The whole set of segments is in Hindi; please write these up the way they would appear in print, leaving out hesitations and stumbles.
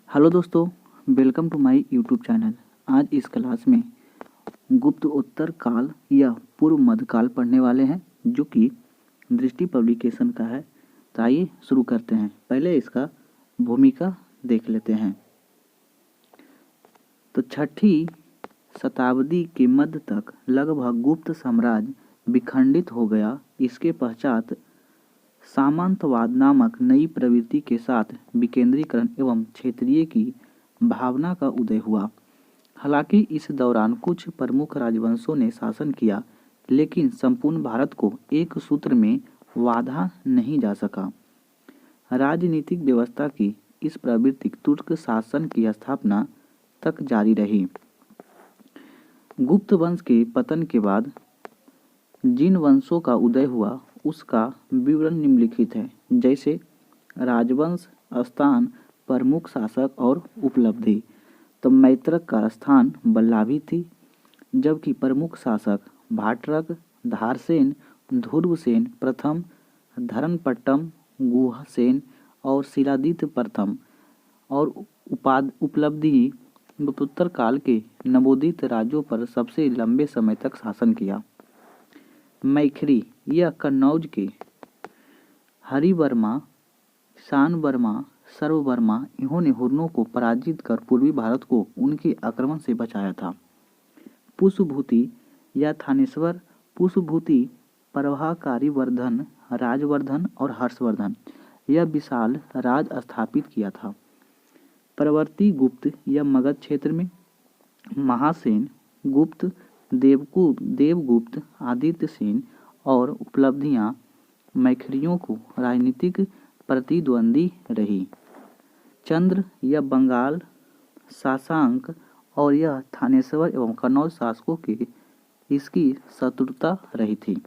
हेलो दोस्तों, welcome to my YouTube channel. आज इस क्लास में गुप्त उत्तर काल या पूर्व मध्यकाल पढ़ने वाले हैं, जो कि दृष्टि पब्लिकेशन का है। तो आइए शुरू करते हैं। पहले इसका भूमिका देख लेते हैं। तो 6ठी शताब्दी के मध्य तक लगभग गुप्त साम्राज्य विखंडित हो गया। इसके पश्चात सामंतवाद नामक नई प्रवृत्ति के साथ विकेंद्रीकरण एवं क्षेत्रीय की भावना का उदय हुआ। हालांकि इस दौरान कुछ प्रमुख राजवंशों ने शासन किया, लेकिन संपूर्ण भारत को एक सूत्र में बांधा नहीं जा सका। राजनीतिक व्यवस्था की इस प्रवृत्ति तुर्क शासन की स्थापना तक जारी रही। गुप्त वंश के पतन के बाद जिन वंशों का उदय हुआ उसका विवरण निम्नलिखित है, जैसे राजवंश, स्थान, प्रमुख शासक और उपलब्धि। तो मैत्रक का स्थान बल्लाभी थी, जबकि प्रमुख शासक भाट्रक, धारसेन, ध्रुवसेन प्रथम, धरनपट्टम, गुहसेन और शिलादित्य प्रथम। और उपलब्धि गुप्तोत्तर काल के नवोदित राज्यों पर सबसे लंबे समय तक शासन किया। मैखरी या कन्नौज के हरिवर्मा, शानवर्मा, सर्ववर्मा, इन्होंने हुर्नों को पराजित कर पूर्वी भारत को उनके आक्रमण से बचाया था। पुष्पभूति या थानेश्वर, पुष्पभूति प्रभाकारी वर्धन, राजवर्धन और हर्षवर्धन यह विशाल राज स्थापित किया था। प्रवर्ती गुप्त या मगध क्षेत्र में महासेन, गुप्त, देवगुप्त, आदित्य सेन और उपलब्धियां मैखरियों को राजनीतिक प्रतिद्वंदी रही। चंद्र या बंगाल, सासांक और यह थानेश्वर एवं कन्नौज शासकों की इसकी शत्रुता रही थी।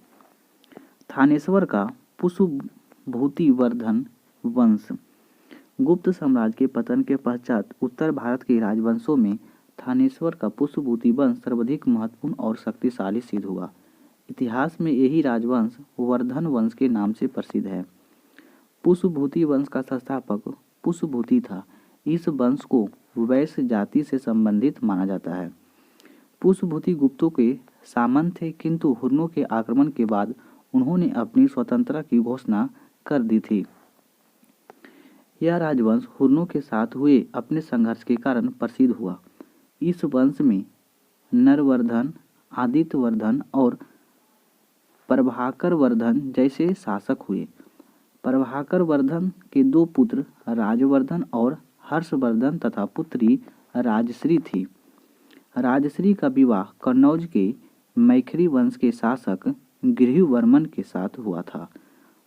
थानेश्वर का पुष्पभूतिवर्धन वंश। गुप्त साम्राज्य के पतन के पश्चात उत्तर भारत के राजवंशों में थानेश्वर का पुष्पभूति वंश सर्वाधिक महत्वपूर्ण और शक्तिशाली सिद्ध हुआ। इतिहास में यही राजवंश वर्धन वंश के नाम से प्रसिद्ध है। पुष्पभूति वंश का संस्थापक पुष्पभूति था। इस वंश को वैश्य जाति से संबंधित माना जाता है। पुष्पभूति गुप्तों के सामंत थे, किंतु हुर्नों के आक्रमण के बाद उन्होंने अपनी स्वतंत्रता की घोषणा कर दी थी। यह राजवंश हुर्नों के साथ हुए अपने संघर्ष के कारण प्रसिद्ध हुआ। इस वंश में नरवर्धन, आदित्यवर्धन और प्रभाकर वर्धन जैसे शासक हुए। प्रभाकर वर्धन के दो पुत्र राजवर्धन और हर्षवर्धन तथा पुत्री राजश्री थी। राजश्री का विवाह कन्नौज के मैखरी वंश के शासक गृहवर्मन के साथ हुआ था।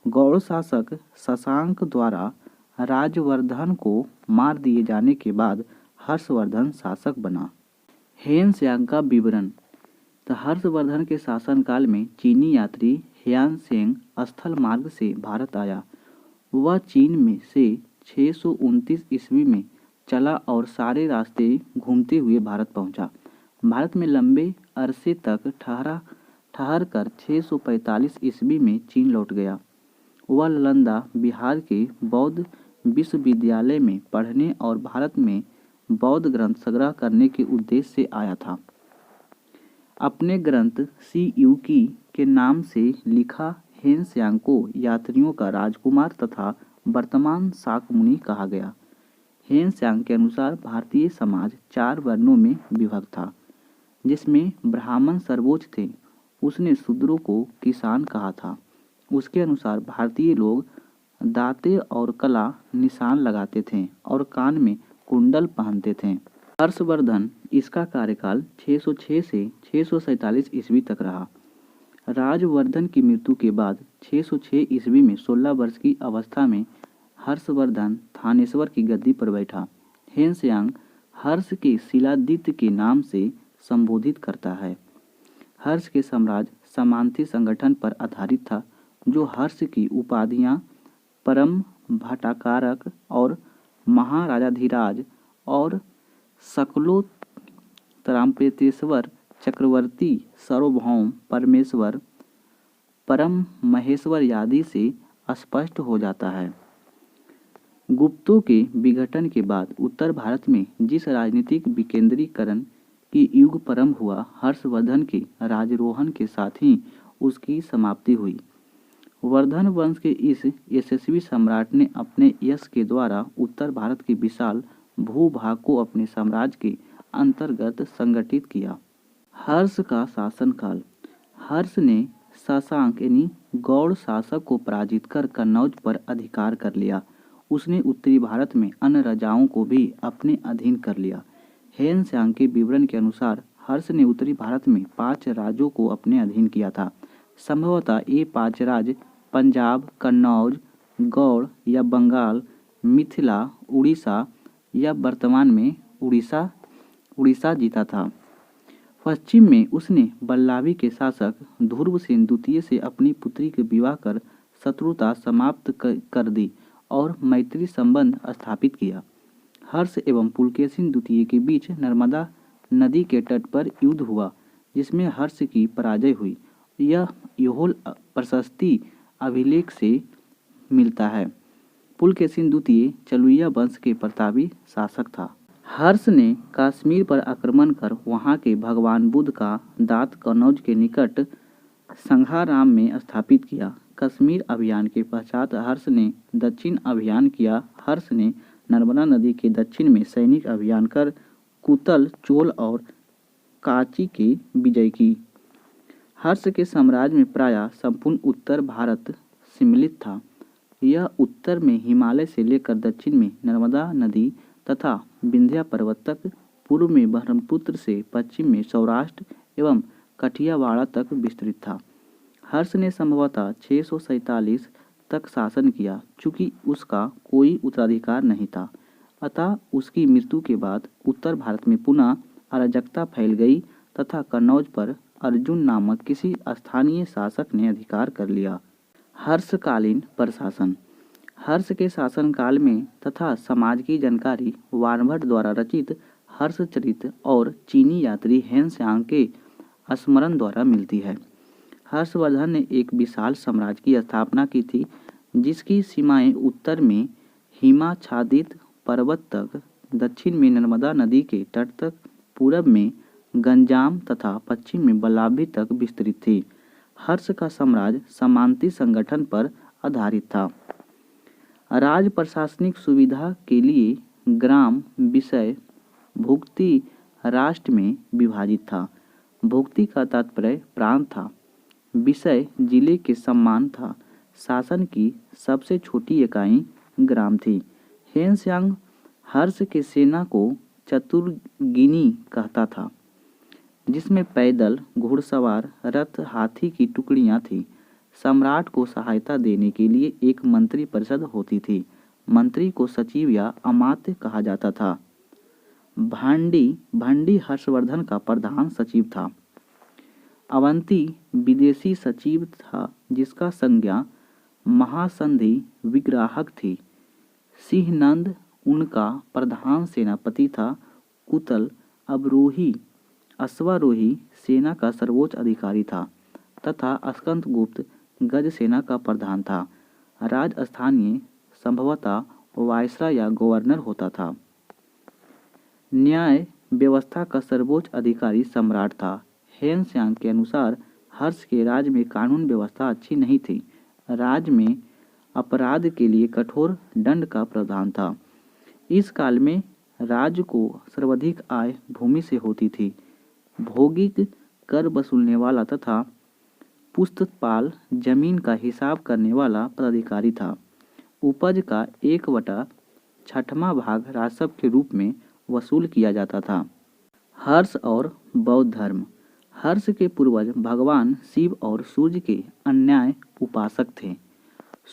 गौड़ शासक शशांक द्वारा राजवर्धन को मार दिए जाने के बाद हर्षवर्धन शासक बना। हेनस्यांग का विवरण। तो हर्षवर्धन के शासनकाल में चीनी यात्री ह्यानसेंग स्थल मार्ग से भारत आया। वह चीन में से 629 ईस्वी में चला और सारे रास्ते घूमते हुए भारत पहुंचा। भारत में लंबे अरसे तक ठहर कर 645 ईस्वी में चीन लौट गया। वह नालंदा, बिहार के बौद्ध विश्वविद्यालय में पढ़ने और भारत में बौद्ध ग्रंथ संग्रह करने के उद्देश्य से आया था। अपने ग्रंथ सीयूकी के नाम से लिखा हेनस्यांग को यात्रियों का राजकुमार तथा वर्तमान शाक्यमुनि कहा गया। हेनस्यांग के अनुसार भारतीय समाज 4 वर्णों में विभक्त था, जिसमें ब्राह्मण सर्वोच्च थे। उसने शूद्रों को किसान कहा था। उसके अनुसार भारतीय लोग दांते और कला निशान लगाते थे और कान में कुंडल पहनते थे। हर्षवर्धन, इसका कार्यकाल 606 से 647 ईस्वी तक रहा। राजवर्धन की मृत्यु के बाद 606 ईस्वी में 16 वर्ष की अवस्था में हर्षवर्धन थानेश्वर की गद्दी पर बैठा। हेनस्यांग हर्ष के शिलादित्य के नाम से संबोधित करता है। हर्ष के साम्राज्य सामंती संगठन पर आधारित था, जो हर्ष की उपाधियां परम भट्टाकारक और महाराजाधिराज और सकलोत्तराम्पेतेश्वर, चक्रवर्ती, सार्वभौम, परमेश्वर, परम महेश्वर आदि से स्पष्ट हो जाता है। गुप्तों के विघटन के बाद उत्तर भारत में जिस राजनीतिक विकेंद्रीकरण की युग प्रारंभ हुआ, हर्षवर्धन के राजरोहण के साथ ही उसकी समाप्ति हुई। वर्धन वंश के इस यशस्वी सम्राट ने अपने यश के द्वारा उत्तर भारत के विशाल भूभाग को अपने साम्राज्य के अंतर्गत संगठित किया। हर्ष का शासनकाल। हर्ष ने शशांक यानी गौड़ शासक को पराजित कर कन्नौज पर अधिकार कर लिया। उसने उत्तरी भारत में अन्य राजाओं को भी अपने अधीन कर लिया। हेन सांग के विवरण के अनुसार हर्ष ने उत्तरी भारत में 5 राज्यों को अपने अधीन किया था। संभवतः ये 5 राज्य पंजाब, कन्नौज, गौड़ या बंगाल, मिथिला, उड़ीसा या वर्तमान में उड़ीसा जीता था। पश्चिम में उसने बल्लावी के शासक ध्रुवसेन द्वितीय से अपनी पुत्री के विवाह कर शत्रुता समाप्त कर दी और मैत्री संबंध स्थापित किया। हर्ष एवं पुलकेशिन द्वितीय के बीच नर्मदा नदी के तट पर युद्ध हुआ, जिसमें हर्ष की पराजय हुई। यह योहोल प्रशस्ति अभिलेख से मिलता है। पुलकेशिन द्वितीय चलुया वंश के प्रतापी शासक था। हर्ष ने कश्मीर पर आक्रमण कर वहां के भगवान बुद्ध का दांत कन्नौज के निकट संघाराम में स्थापित किया। कश्मीर अभियान के पश्चात हर्ष ने दक्षिण अभियान किया। हर्ष ने नर्मदा नदी के दक्षिण में सैनिक अभियान कर कुतल, चोल और कांची की विजय की। हर्ष के साम्राज्य में प्रायः संपूर्ण उत्तर भारत सम्मिलित था। यह उत्तर में हिमालय से लेकर दक्षिण में नर्मदा नदी तथा विंध्य पर्वत तक, पूर्व में ब्रह्मपुत्र से पश्चिम में सौराष्ट्र एवं कठियावाड़ तक विस्तृत था। हर्ष ने संभवतः 647 तक शासन किया। चूंकि उसका कोई उत्तराधिकार नहीं था, अतः उसकी मृत्यु के बाद उत्तर भारत में पुनः अराजकता फैल गई तथा कन्नौज पर अर्जुन नामक किसी स्थानीय शासक ने अधिकार कर लिया। हर्षकालीन प्रशासन। हर्ष के शासनकाल में तथा समाज की जानकारी वार्नभट्ट द्वारा रचित हर्षचरित और चीनी यात्री हेन सांग के स्मरण द्वारा मिलती है। हर्षवर्धन ने एक विशाल साम्राज्य की स्थापना की थी, जिसकी सीमाएं उत्तर में हिमाच्छादित पर्वत तक, दक्षिण में नर्मदा नदी के तट तक, पूरब में गंजाम तथा पश्चिम में बल्लाभी तक विस्तृत थी। हर्ष का साम्राज्य सामंती संगठन पर आधारित था। राज प्रशासनिक सुविधा के लिए ग्राम, विषय, भुक्ति राष्ट्र में विभाजित था। भुक्ति का तात्पर्य प्रांत था। विषय जिले के समान था। शासन की सबसे छोटी इकाई ग्राम थी। हेन सांग हर्ष के सेना को चतुर्गिनी कहता था, जिसमें पैदल, घुड़सवार, रथ, हाथी की टुकड़ियां थीं। सम्राट को सहायता देने के लिए एक मंत्री परिषद होती थी। मंत्री को सचिव या अमात्य कहा जाता था। भंडी हर्षवर्धन का प्रधान सचिव था। अवंती विदेशी सचिव था, जिसका संज्ञा महासंधि विग्राहक थी। सिंहनंद उनका प्रधान सेनापति था। कुतल अश्वारोही सेना का सर्वोच्च अधिकारी था तथा स्कंदगुप्त गज सेना का प्रधान था। राजस्थानीय संभवतः वायसराय या गवर्नर होता था। न्याय व्यवस्था का सर्वोच्च अधिकारी सम्राट था। हेन सांग के अनुसार हर्ष के राज्य में कानून व्यवस्था अच्छी नहीं थी। राज्य में अपराध के लिए कठोर दंड का प्रावधान था। इस काल में राज्य को सर्वाधिक आय भूमि से होती थी। भौगिक कर वसूलने वाला तथा पुस्तपाल जमीन का हिसाब करने वाला पदाधिकारी था। उपज का 1/6वां भाग राजस्व के रूप में वसूल किया जाता था। हर्ष और बौद्ध धर्म। हर्ष के पूर्वज भगवान शिव और सूर्य के अन्याय उपासक थे।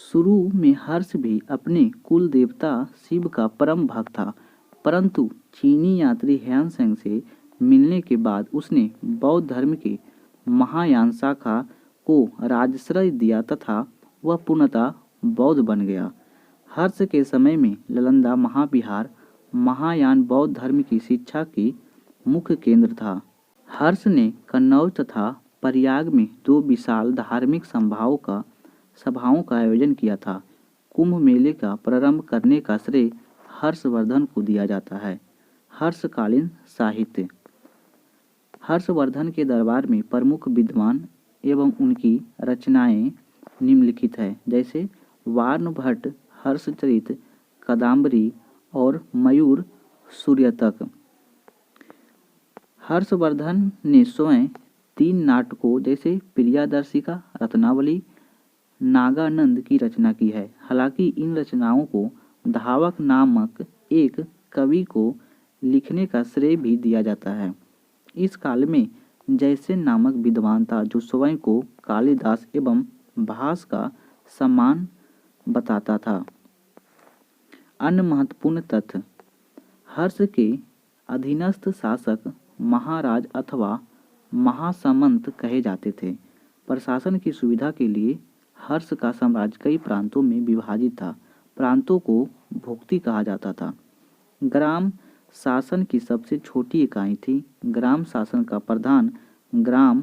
शुरू में हर्ष भी अपने कुल देवता शिव का परम भक्त था, परंतु चीनी यात्री हेन सांग से मिलने के बाद उसने बौद्ध धर्म के महायान शाखा को राजाश्रय दिया तथा वह पूर्णतः बौद्ध बन गया। हर्ष के समय में नालंदा महाविहार महायान बौद्ध धर्म की शिक्षा की मुख्य केंद्र था। हर्ष ने कन्नौज तथा प्रयाग में 2 विशाल धार्मिक सभाओं का आयोजन किया था। कुंभ मेले का प्रारंभ करने का श्रेय हर्षवर्धन को दिया जाता है। हर्षकालीन साहित्य। हर्षवर्धन के दरबार में प्रमुख विद्वान एवं उनकी रचनाएं निम्नलिखित है, जैसे वार्णभट्ट, हर्षचरित, कादम्बरी और मयूर सूर्यतक। हर्षवर्धन ने स्वयं 3 नाटकों जैसे प्रियादर्शिका, रत्नावली, नागानंद की रचना की है। हालांकि इन रचनाओं को धावक नामक एक कवि को लिखने का श्रेय भी दिया जाता है। इस काल में जयसेन नामक विद्वान था जो स्वयं को कालिदास एवं भास का सम्मान बताता था। अन्य महत्वपूर्ण तथ्य। हर्ष के अधीनस्थ शासक महाराज अथवा महासामंत कहे जाते थे। प्रशासन की सुविधा के लिए हर्ष का साम्राज्य कई प्रांतों में विभाजित था। प्रांतों को भुक्ति कहा जाता था। ग्राम शासन की सबसे छोटी इकाई थी। ग्राम शासन का प्रधान ग्राम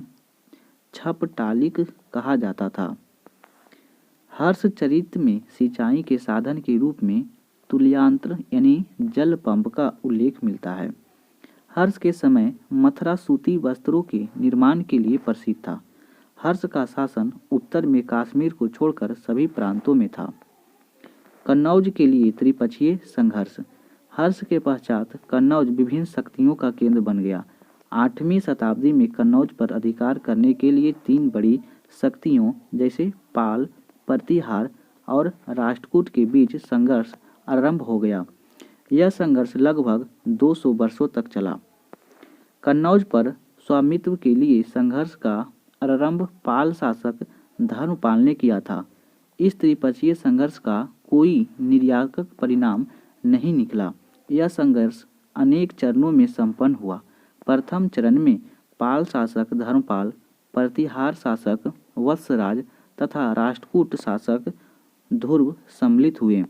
छपटालिक कहा जाता था। हर्षचरित में सिंचाई के साधन के रूप में तुल्यांत्र यानी जल पंप का उल्लेख मिलता है। हर्ष के समय मथुरा सूती वस्त्रों के निर्माण के लिए प्रसिद्ध था। हर्ष का शासन उत्तर में कश्मीर को छोड़कर सभी प्रांतों में था। कन्नौज के लिए त्रिपक्षीय संघर्ष। हर्ष के पश्चात कन्नौज विभिन्न शक्तियों का केंद्र बन गया। 8वीं शताब्दी में कन्नौज पर अधिकार करने के लिए 3 बड़ी शक्तियों जैसे पाल, प्रतिहार और राष्ट्रकूट के बीच संघर्ष आरंभ हो गया। यह संघर्ष लगभग 200 वर्षों तक चला। कन्नौज पर स्वामित्व के लिए संघर्ष का आरंभ पाल शासक धर्मपाल ने किया था। इस त्रिपक्षीय संघर्ष का कोई निर्णायक परिणाम नहीं निकला। यह संघर्ष अनेक चरणों में संपन्न हुआ। प्रथम चरण में पाल शासक धर्मपाल, प्रतिहार शासक वत्सराज तथा राष्ट्रकूट शासक ध्रुव सम्मिलित हुए।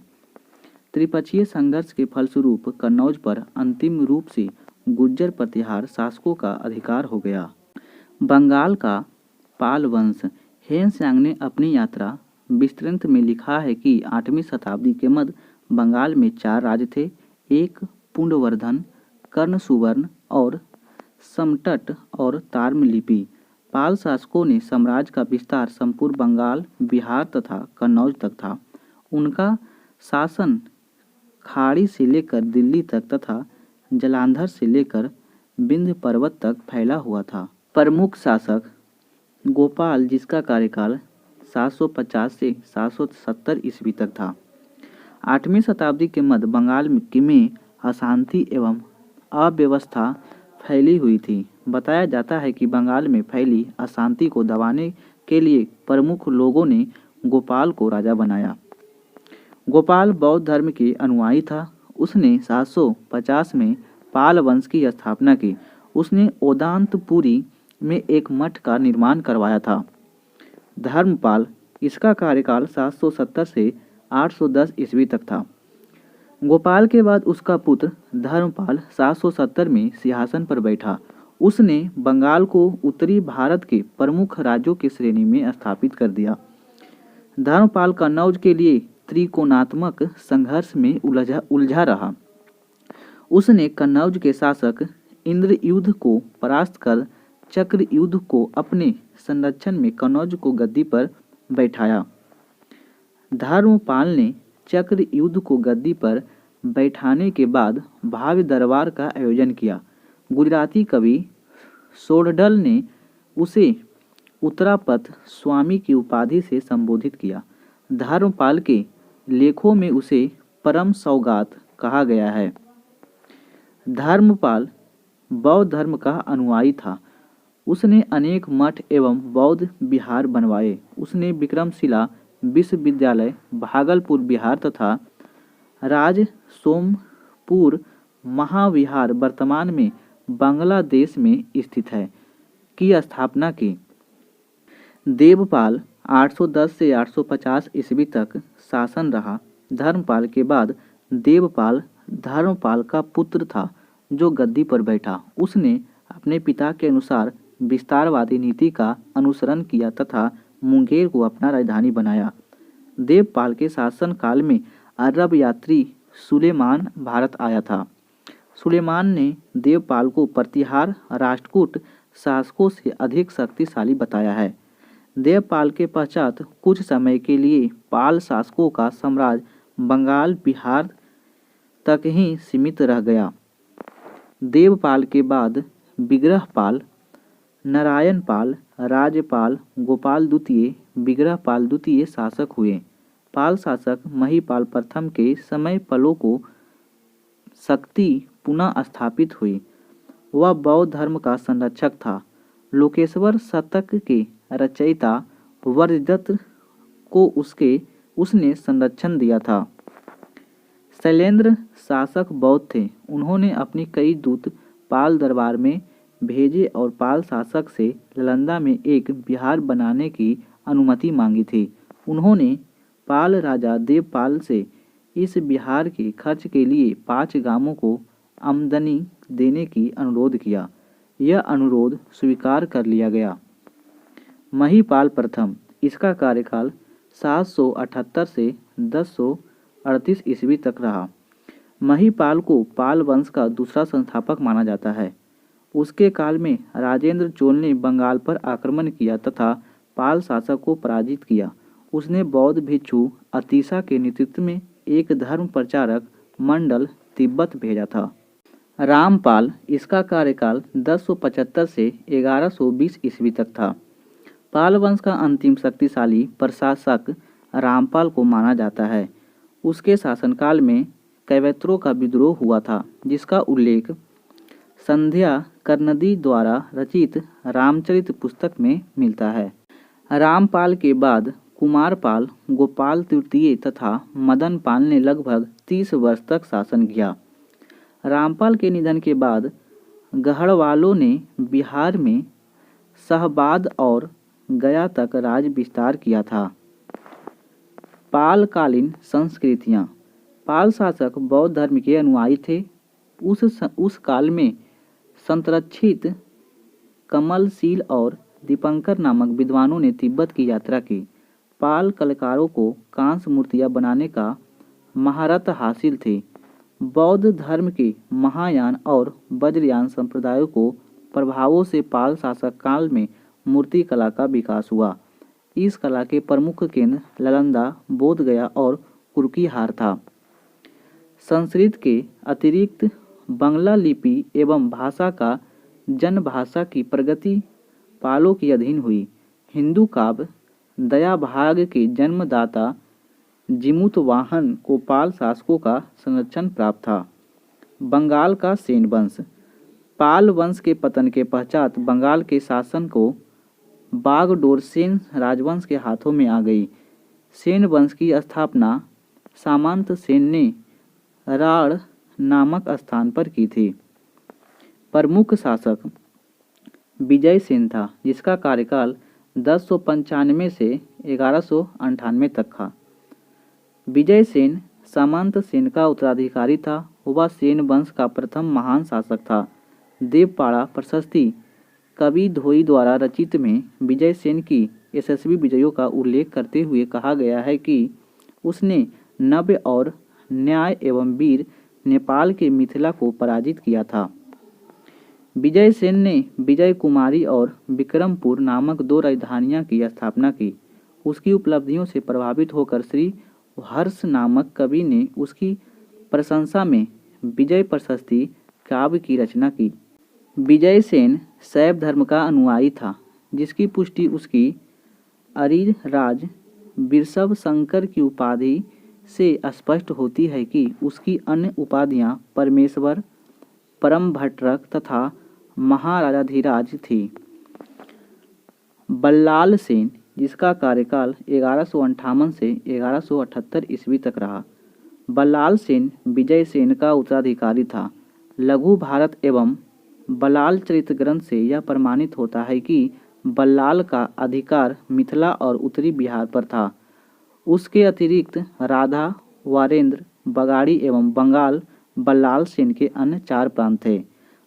त्रिपक्षीय संघर्ष के फलस्वरूप कन्नौज पर अंतिम रूप से गुर्जर प्रतिहार शासकों का अधिकार हो गया। बंगाल का पाल वंश। हेनसांग ने अपनी यात्रा विस्तृत में लिखा है कि 8वीं शताब्दी के मध्य बंगाल में 4 राज्य थे, एक पुंडवर्धन, कर्ण सुवर्ण और समतट और ताम्रलिपि। पाल शासकों ने साम्राज्य का विस्तार संपूर्ण बंगाल, बिहार तथा कन्नौज तक था। उनका शासन खाड़ी से लेकर दिल्ली तक तथा जालंधर से लेकर विंध्य पर्वत तक फैला हुआ था। प्रमुख शासक गोपाल, जिसका कार्यकाल 750 से 770 ईस्वी तक था। 8वीं शताब्दी के मध्य बंगाल में अशांति एवं अव्यवस्था फैली हुई थी। बताया जाता है कि बंगाल में फैली अशांति को दबाने के लिए प्रमुख लोगों ने गोपाल को राजा बनाया। गोपाल बौद्ध धर्म के अनुयायी था। उसने 750 में पाल वंश की स्थापना की। उसने ओदांतपुरी में एक मठ का निर्माण करवाया था। धर्मपाल, इसका कार्यकाल 770 से 810 ईस्वी तक था। गोपाल के बाद उसका पुत्र धर्मपाल 770 में सिंहासन पर बैठा। उसने बंगाल को उत्तरी भारत के प्रमुख राज्यों की श्रेणी में स्थापित कर दिया। धर्मपाल कन्नौज के लिए त्रिकोणात्मक संघर्ष में उलझा रहा। उसने कन्नौज के शासक इंद्रयुध को परास्त कर चक्रयुध को अपने संरक्षण में कन्नौज को गद्दी पर बैठाया। धर्मपाल ने चक्रयुध को गद्दी पर बैठाने के बाद भव्य दरबार का आयोजन किया। गुजराती कवि सोढ़डल ने उसे उत्तरापथ स्वामी की उपाधि से संबोधित किया। धर्मपाल के लेखों में उसे परम सौगात कहा गया है। धर्मपाल बौद्ध धर्म का अनुयायी था। उसने अनेक मठ एवं बौद्ध विहार बनवाए। उसने विक्रमशिला विश्वविद्यालय, भागलपुर बिहार तथा राज सोमपुर महाविहार वर्तमान में बांग्लादेश में स्थित है की स्थापना की। देवपाल 810 से 850 ईस्वी तक शासन रहा। धर्मपाल के बाद देवपाल धर्मपाल का पुत्र था जो गद्दी पर बैठा। उसने अपने पिता के अनुसार विस्तारवादी नीति का अनुसरण किया तथा मुंगेर को अपना राजधानी बनाया। देवपाल के शासनकाल में अरब यात्री सुलेमान भारत आया था। सुलेमान ने देवपाल को प्रतिहार राष्ट्रकूट शासकों से अधिक शक्तिशाली बताया है। देवपाल के पश्चात कुछ समय के लिए पाल शासकों का साम्राज्य बंगाल बिहार तक ही सीमित रह गया। देवपाल के बाद विग्रहपाल, नारायणपाल, राजपाल, गोपाल द्वितीय, विग्रहपाल द्वितीय शासक हुए। पाल शासक महिपाल प्रथम के समय पालों को शक्ति पुनः स्थापित हुई। वह बौद्ध धर्म का संरक्षक था। लोकेश्वर शतक के रचयिता वर्धदत्त को उसने संरक्षण दिया था। शैलेंद्र शासक बौद्ध थे। उन्होंने अपनी कई दूत पाल दरबार में भेजे और पाल शासक से नालंदा में एक विहार बनाने की अनुमति मांगी थी। उन्होंने पाल राजा देवपाल से इस विहार के खर्च के लिए 5 गांवों को आमदनी देने की अनुरोध किया। यह अनुरोध स्वीकार कर लिया गया। महिपाल प्रथम, इसका कार्यकाल 778 से 1038 ईस्वी तक रहा। महिपाल को पाल वंश का दूसरा संस्थापक माना जाता है। उसके काल में राजेंद्र चोल ने बंगाल पर आक्रमण किया तथा पाल शासक को पराजित किया। उसने बौद्ध भिक्षु अतीशा के नेतृत्व में एक धर्म प्रचारक मंडल तिब्बत भेजा था। रामपाल, इसका कार्यकाल 1075 से 1120 ईस्वी तक था। पाल वंश का अंतिम शक्तिशाली प्रशासक रामपाल को माना जाता है। उसके शासनकाल में कैवत्रों का विद्रोह हुआ था, जिसका उल्लेख संध्या करनदी द्वारा रचित रामचरित पुस्तक में मिलता है। रामपाल के बाद कुमारपाल, गोपाल तृतीय तथा मदनपाल ने लगभग 30 वर्ष तक शासन किया। रामपाल के निधन के बाद गढ़वालों ने बिहार में शाहबाद और गया तक राज विस्तार किया था। पालकालीन संस्कृतियाँ। पाल शासक बौद्ध धर्म के अनुयायी थे। उस काल में संरक्षित कमलशील और दीपंकर नामक विद्वानों ने तिब्बत की यात्रा की। पाल कलाकारों को कांस्य मूर्तियाँ बनाने का महारत हासिल थी। बौद्ध धर्म के महायान और वज्रयान संप्रदायों को प्रभावों से पाल शासक काल में मूर्ति कला का विकास हुआ। इस कला के प्रमुख केंद्र नालंदा, बोधगया और कुर्कीहार था। संस्कृत के अतिरिक्त बंगला लिपि एवं भाषा का जनभाषा की प्रगति पालों के अधीन हुई। हिंदू काव्य दयाभाग के जन्मदाता जिमुतवाहन को पाल शासकों का संरक्षण प्राप्त था। बंगाल का सेन वंश। पाल वंश के पतन के पश्चात बंगाल के शासन को बागडोर सेन राजवंश के हाथों में आ गई। सेन वंश की स्थापना सामंत सेन ने राढ़ नामक स्थान पर की थी। प्रमुख शासक विजय सेन था, जिसका कार्यकाल 1095 से 1198 तक था। विजय सेन सामंत सेन का उत्तराधिकारी था। वह सेन वंश का प्रथम महान शासक था। देवपाड़ा प्रशस्ति कवि धोई द्वारा रचित में विजय सेन की यशस्वी विजयों का उल्लेख करते हुए कहा गया है कि उसने नव्य और न्याय एवं वीर नेपाल के मिथिला को पराजित किया था। विजय सेन ने विजय कुमारी और विक्रमपुर नामक 2 राजधानियां की स्थापना की। उसकी उपलब्धियों से प्रभावित होकर श्री हर्ष नामक कवि ने उसकी प्रशंसा में विजय प्रशस्ति काव्य की रचना की। विजय सेन शैव धर्म का अनुयायी था, जिसकी पुष्टि उसकी अरिराज वृषभ शंकर की उपाधि से स्पष्ट होती है कि उसकी अन्य उपाधियां परमेश्वर, परम भट्टरक तथा महाराजाधिराज थी। बल्लाल सेन, जिसका कार्यकाल 1158 से 1178 ईस्वी तक रहा। बल्लाल सेन विजय सेन का उत्तराधिकारी था। लघु भारत एवं बल्लाल चरित ग्रंथ से यह प्रमाणित होता है कि बल्लाल का अधिकार मिथिला और उत्तरी बिहार पर था। उसके अतिरिक्त राधा, वारेंद्र, बगाड़ी एवं बंगाल बल्लाल सेन के अन्य 4 प्रांत थे।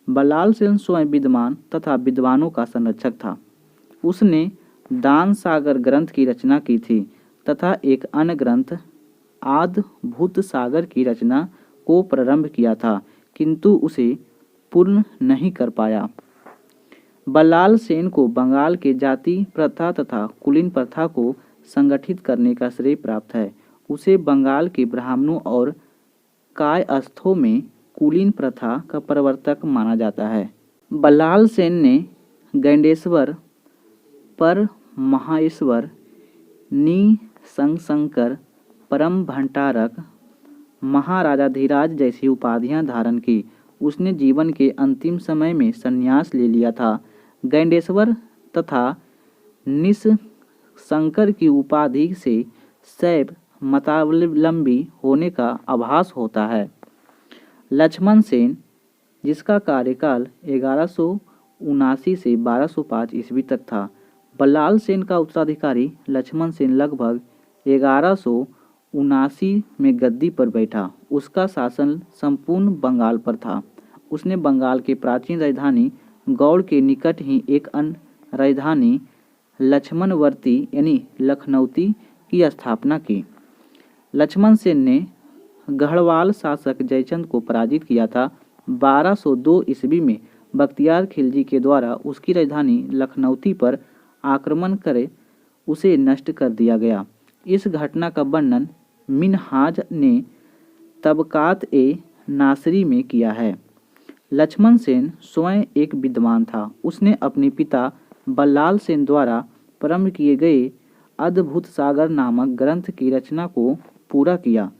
बल्लाल सेन स्वयं विद्वान तथा विद्वानों का संरक्षक था। उसने दान सागर ग्रंथ की रचना की थी। तथा एक अन्य ग्रंथ आद भूत सागर की रचना को प्रारंभ किया था, किंतु उसे पूर्ण नहीं कर पाया। बल्लाल सेन को बंगाल के जाति प्रथा तथा कुलीन प्रथा को संगठित करने का श्रेय प्राप्त है। उसे बंगाल के ब्राह्मणों और कायस्थों में कुलीन प्रथा का प्रवर्तक माना जाता है। बल्लाल सेन ने गैंडेश्वर, पर महाईश्वर, निसंशंकर, परम भंडारक, महाराजाधिराज जैसी उपाधियां धारण की। उसने जीवन के अंतिम समय में संन्यास ले लिया था। गैंडेश्वर तथा निसंशंकर की उपाधि से शैव मतावलंबी होने का आभास होता है। लक्ष्मण सेन, जिसका कार्यकाल 1179 से 1205 ईस्वी तक था, बल्लाल सेन का उत्तराधिकारी लक्ष्मण सेन लगभग 1179 में गद्दी पर बैठा। उसका शासन संपूर्ण बंगाल पर था। उसने बंगाल के प्राचीन राजधानी गौड़ के निकट ही एक अन्य राजधानी लक्ष्मणवर्ती यानी लखनऊती की स्थापना की। लक्ष्मण सेन ने गढ़वाल शासक जयचंद को पराजित किया था। 1202 ईस्वी में बख्तियार खिलजी के द्वारा उसकी राजधानी लखनऊती पर आक्रमण करे उसे नष्ट कर दिया गया। इस घटना का वर्णन मिनहाज ने तबकात ए नासरी में किया है। लक्ष्मण सेन स्वयं एक विद्वान था। उसने अपने पिता बल्लाल सेन द्वारा प्रारंभ किए गए अद्भुत सागर नामक ग्रंथ की रचना को पूरा किया।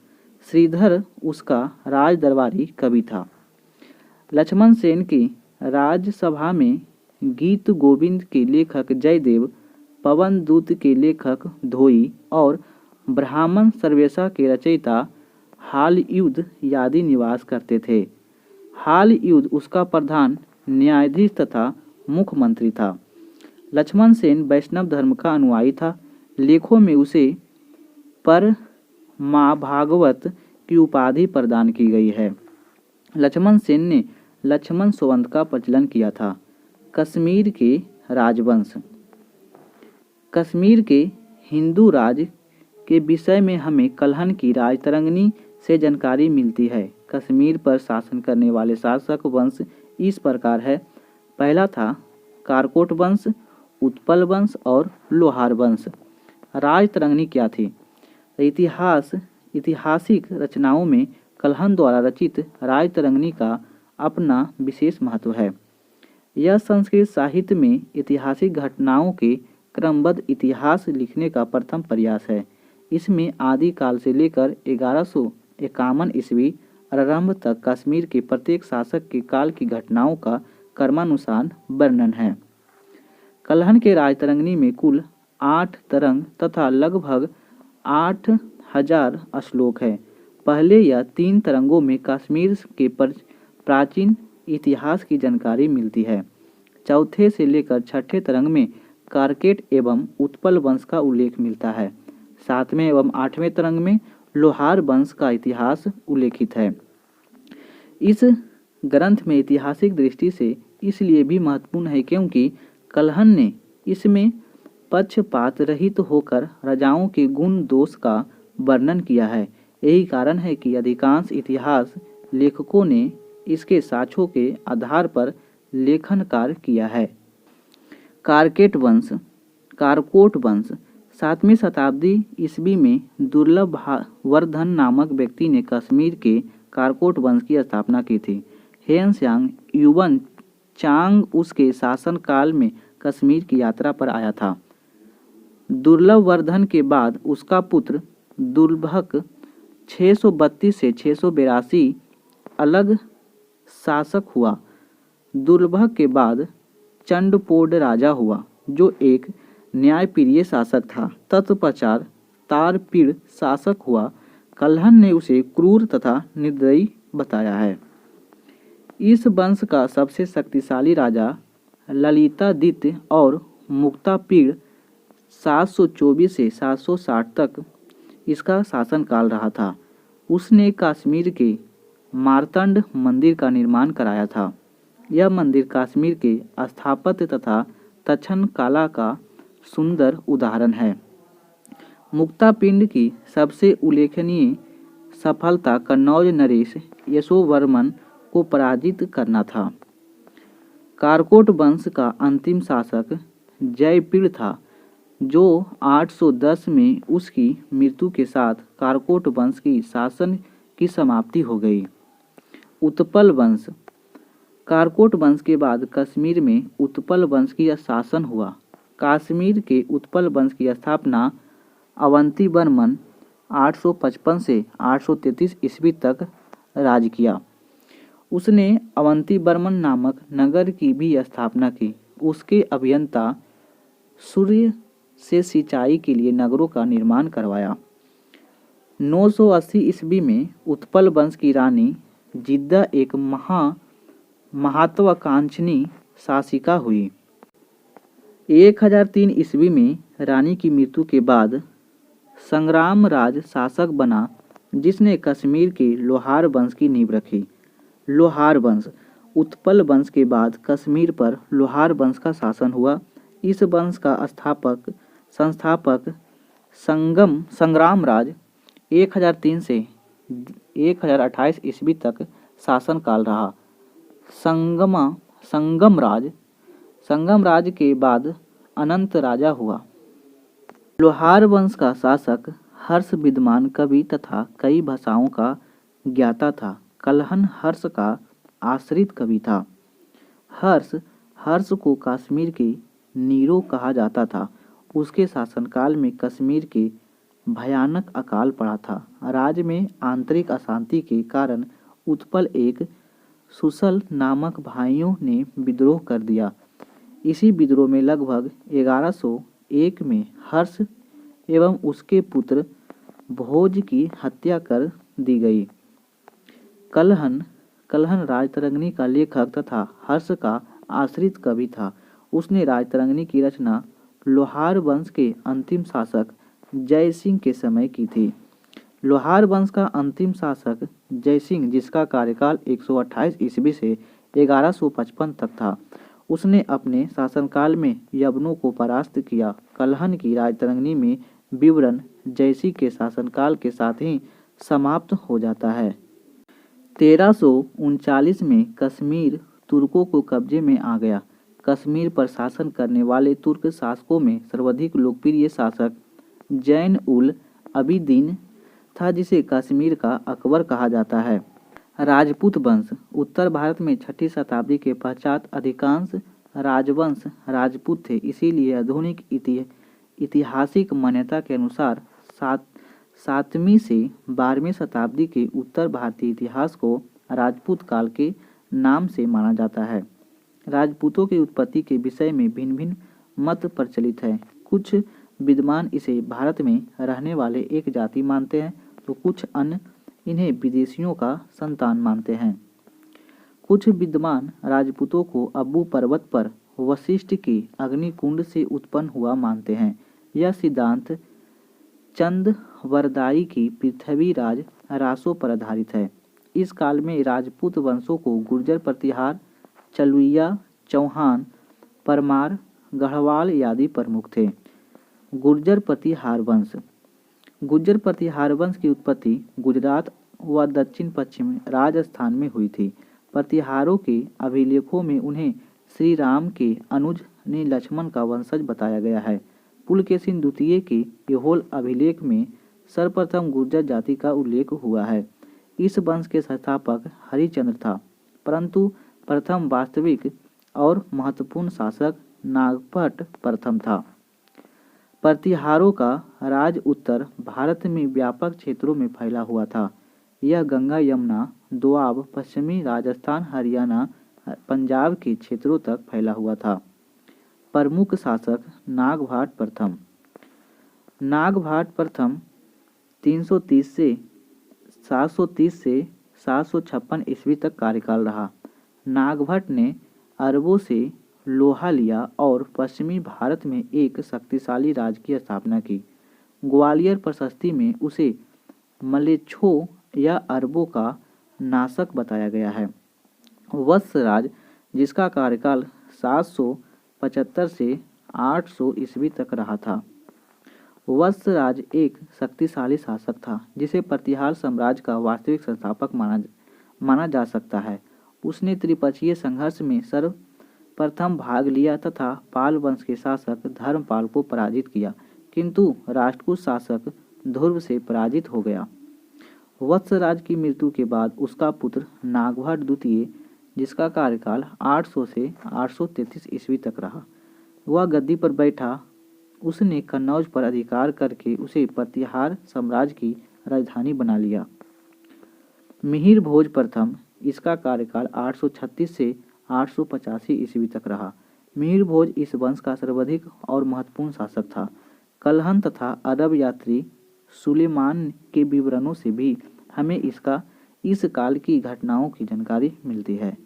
श्रीधर उसका राज दरबारी कवि था। लक्ष्मण सेन की राजसभा में गीत गोविंद के लेखक जयदेव, पवन दूत के लेखक धोई और ब्राह्मण सर्वेशा के रचयिता हालयुद्ध आदि निवास करते थे। हालयुद्ध उसका प्रधान न्यायाधीश तथा मुख्यमंत्री था। लक्ष्मण सेन वैष्णव धर्म का अनुयायी था। लेखों में उसे पर माँ भागवत की उपाधि प्रदान की गई है। लक्ष्मण सेन ने लक्ष्मण संवत का प्रचलन किया था। कश्मीर के राजवंश। कश्मीर के हिंदू राज के विषय में हमें कल्हण की राजतरंगिणी से जानकारी मिलती है। कश्मीर पर शासन करने वाले शासक वंश इस प्रकार है। पहला था कारकोट वंश, उत्पल वंश और लोहार वंश। राजतरंगिणी क्या थी? ऐतिहासिक रचनाओं में कल्हण द्वारा रचित राजतरंगिणी का अपना विशेष महत्व है। यह संस्कृत साहित्य में ऐतिहासिक घटनाओं के क्रमबद्ध इतिहास लिखने का प्रथम प्रयास है। इसमें आदिकाल से लेकर 1151 ईस्वी आरंभ तक कश्मीर के प्रत्येक शासक के काल की घटनाओं का क्रमानुसार वर्णन है। कल्हण के राजतरंगिणी में कुल 8 तरंग तथा लगभग 8000 श्लोक है। पहले या 3 तरंगों में कश्मीर के प्राचीन इतिहास की जानकारी मिलती है। चौथे से लेकर छठे तरंग में कारकेट एवं उत्पल वंश का उल्लेख मिलता है। 7वें एवं 8वें तरंग में लोहार वंश का इतिहास उल्लेखित है। इस ग्रंथ में ऐतिहासिक दृष्टि से इसलिए भी महत्वपूर्ण है क्योंकि कल्हण ने इसमें पक्षपात रहित होकर राजाओं के गुण दोष का वर्णन किया है। यही कारण है कि अधिकांश इतिहास लेखकों ने इसके साक्ष्यों के आधार पर लेखन कार्य किया है। कारकोट वंश 7वीं शताब्दी ईस्वी में दुर्लभ वर्धन नामक व्यक्ति ने कश्मीर के कारकोट वंश की स्थापना की थी। हेनस्यांग युवन चांग उसके शासन काल में कश्मीर की यात्रा पर आया था। दुर्लभ वर्धन के बाद उसका पुत्र दुर्लभक 632 से 682 अलग शासक हुआ। दुर्लभक के बाद चंडपोड राजा हुआ जो एक न्यायप्रिय शासक था। तत्पश्चात तारपीड़ शासक हुआ। कल्हण ने उसे क्रूर तथा निर्दयी बताया है। इस वंश का सबसे शक्तिशाली राजा ललितादित्य और मुक्तापीड़ 724 से 760 तक इसका शासनकाल रहा था। उसने कश्मीर के मार्तंड मंदिर का निर्माण कराया था। यह मंदिर कश्मीर के स्थापत्य तथा तक्षण कला का सुंदर उदाहरण है। मुक्तापिंड की सबसे उल्लेखनीय सफलता कन्नौज नरेश यशोवर्मन को पराजित करना था। कारकोट वंश का अंतिम शासक जयपीड़ था, जो 810 में उसकी मृत्यु के साथ कारकोट वंश की शासन की समाप्ति हो गई। उत्पल वंश। कारकोट वंश के बाद कश्मीर में उत्पल वंश की शासन हुआ। कश्मीर के उत्पल वंश की स्थापना अवंती वर्मन 855 से 833 ईस्वी तक राज किया। उसने अवंती वर्मन नामक नगर की भी स्थापना की। उसके अभियंता सूर्य से सिंचाई के लिए नगरों का निर्माण करवाया। 980 ईस्वी में उत्पल वंश की रानी जिद्दा एक महत्वाकांक्षी शासिका हुई। 1003 ईस्वी में रानी की मृत्यु के बाद संग्राम राज शासक बना, जिसने कश्मीर के लोहार वंश की नींव रखी। लोहार वंश। उत्पल वंश के बाद कश्मीर पर लोहार वंश का शासन हुआ। इस वंश का संस्थापक संग्राम राज 1003 से 1028 ईस्वी तक शासनकाल रहा। संगम राज के बाद अनंत राजा हुआ। लोहार वंश का शासक हर्ष विद्वान कवि तथा कई भाषाओं का ज्ञाता था। कल्हन हर्ष का आश्रित कवि था। हर्ष को कश्मीर के नीरो कहा जाता था। उसके शासनकाल में कश्मीर के भयानक अकाल पड़ा था। राज्य में आंतरिक अशांति के कारण उत्पल एक सुसल नामक भाइयों ने विद्रोह कर दिया। इसी विद्रोह में लगभग 1101 में हर्ष एवं उसके पुत्र भोज की हत्या कर दी गई। कल्हन राजतरंगिणी का लेखक तथा हर्ष का आश्रित कवि था। उसने राजतरंगिणी की रचना लोहार वंश के अंतिम शासक जयसिंह के समय की थी। लोहार वंश का अंतिम शासक जयसिंह, जिसका कार्यकाल 128 ईस्वी से 1155 तक था, उसने अपने शासनकाल में यवनों को परास्त किया। कल्हन की राजतरंगिणी में विवरण जयसिंह के शासनकाल के साथ ही समाप्त हो जाता है। 1339 में कश्मीर तुर्कों को कब्जे में आ गया। कश्मीर पर शासन करने वाले तुर्क शासकों में सर्वाधिक लोकप्रिय शासक जैन उल अबिदीन था, जिसे कश्मीर का अकबर कहा जाता है। राजपूत वंश। उत्तर भारत में 6ठी शताब्दी के पश्चात अधिकांश राजवंश राजपूत थे। इसीलिए आधुनिक ऐतिहासिक मान्यता के अनुसार 7वीं से 12वीं शताब्दी के उत्तर भारतीय इतिहास को राजपूत काल के नाम से माना जाता है। राजपूतों की उत्पत्ति के विषय में भिन्न भिन्न मत प्रचलित है। कुछ विद्वान इसे भारत में रहने वाले एक जाति मानते हैं, तो कुछ अन्य इन्हें विदेशियों का संतान मानते हैं। कुछ विद्वान राजपूतों को अब्बू पर्वत पर वशिष्ठ के अग्निकुंड से उत्पन्न हुआ मानते हैं। यह सिद्धांत चंदवरदाई की पृथ्वीराज रासों पर आधारित है। इस काल में राजपूत वंशों को गुर्जर, प्रतिहार, चलुइया, चौहान, परमार, गढ़वाल आदि प्रमुख थे। गुर्जर प्रतिहार वंश। गुर्जर प्रतिहार वंश की उत्पत्ति गुजरात व दक्षिण पश्चिम राजस्थान में हुई थी। प्रतिहारों के अभिलेखों में उन्हें श्री राम के अनुज ने लक्ष्मण का वंशज बताया गया है। पुलकेशिन द्वितीय के ऐहोल अभिलेख में सर्वप्रथम गुर्जर जाति का उल्लेख हुआ है। इस वंश के संस्थापक हरिश्चंद्र था, परंतु प्रथम वास्तविक और महत्वपूर्ण शासक नागभट्ट प्रथम था। प्रतिहारों का राज उत्तर भारत में व्यापक क्षेत्रों में फैला हुआ था। यह गंगा, यमुना, दोआब, पश्चिमी राजस्थान, हरियाणा, पंजाब के क्षेत्रों तक फैला हुआ था। प्रमुख शासक नागभट्ट प्रथम। नागभट्ट प्रथम 330 से 756 ईस्वी तक कार्यकाल रहा। नागभट्ट ने अरबों से लोहा लिया और पश्चिमी भारत में एक शक्तिशाली राज्य की स्थापना की। ग्वालियर प्रशस्ति में उसे मलेच्छों या अरबों का नाशक बताया गया है। वत्सराज, जिसका कार्यकाल 775 से 800 ईस्वी तक रहा था। वत्सराज एक शक्तिशाली शासक था जिसे प्रतिहार साम्राज्य का वास्तविक संस्थापक माना जा सकता है। उसने त्रिपक्षीय संघर्ष में सर्वप्रथम भाग लिया तथा पाल वंश के शासक धर्मपाल को पराजित किया, किंतु राष्ट्रकूट शासक ध्रुव से पराजित हो गया। वत्सराज की मृत्यु के बाद उसका पुत्र नागभट्ट द्वितीय, जिसका कार्यकाल 800 से 833 ईस्वी तक रहा, वह गद्दी पर बैठा। उसने कन्नौज पर अधिकार करके उसे प्रतिहार साम्राज्य की राजधानी बना लिया। मिहिर भोज प्रथम, इसका कार्यकाल 836 से 885 ईस्वी तक रहा। मिहिर भोज इस वंश का सर्वाधिक और महत्वपूर्ण शासक था। कलहन तथा अरब यात्री सुलेमान के विवरणों से भी हमें इस काल की घटनाओं की जानकारी मिलती है।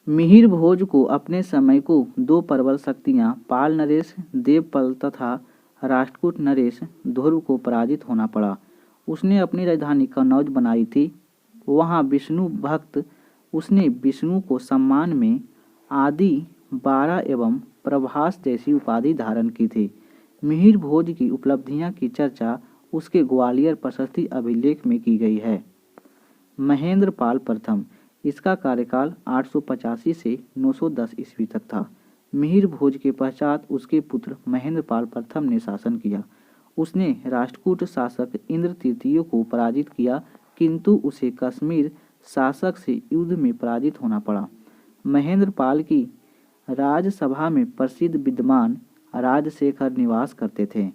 मिहिर भोज को अपने समय को दो प्रबल शक्तियां पाल नरेश देवपाल तथा राष्ट्रकूट नरेश ध्रुव को पराजित होना पड़ा। उसने अपनी राजधानी कन्नौज बनाई थी। वहां विष्णु भक्त उसने विष्णु को सम्मान में आदि 12 एवं प्रभास जैसी उपाधि धारण की थी। मिहिर भोज की उपलब्धियां की चर्चा उसके ग्वालियर प्रशस्ति अभिलेख में की गई है। महेंद्र पाल प्रथम, इसका कार्यकाल 885 से 910 ईस्वी तक था। मिहिर भोज के पश्चात उसके पुत्र महेंद्र पाल प्रथम ने शासन किया। उसने राष्ट्रकूट शासक इंद्र तृतीय को पराजित किया, किंतु उसे कश्मीर शासक से युद्ध में पराजित होना पड़ा। महेंद्र पाल की राजसभा में प्रसिद्ध विद्वान राजशेखर निवास करते थे,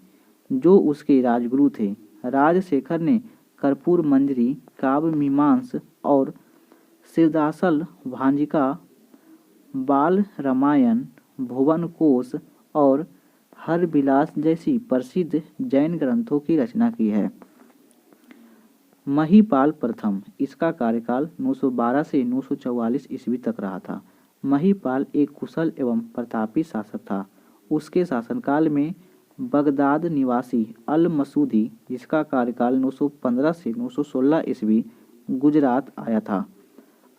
जो उसके राजगुरु थे। राजशेखर ने कर्पूर मंजरी, काव्य मीमांस और शिवदासल भांजिका, बाल रामायण, भुवन कोश और हरविलास जैसी प्रसिद्ध जैन ग्रंथों की रचना की है। महीपाल प्रथम, इसका कार्यकाल 912 से 944 ईस्वी तक रहा था। महीपाल एक कुशल एवं प्रतापी शासक था। उसके शासनकाल में बगदाद निवासी अल मसूदी, जिसका कार्यकाल 915 से 916 ईस्वी, गुजरात आया था।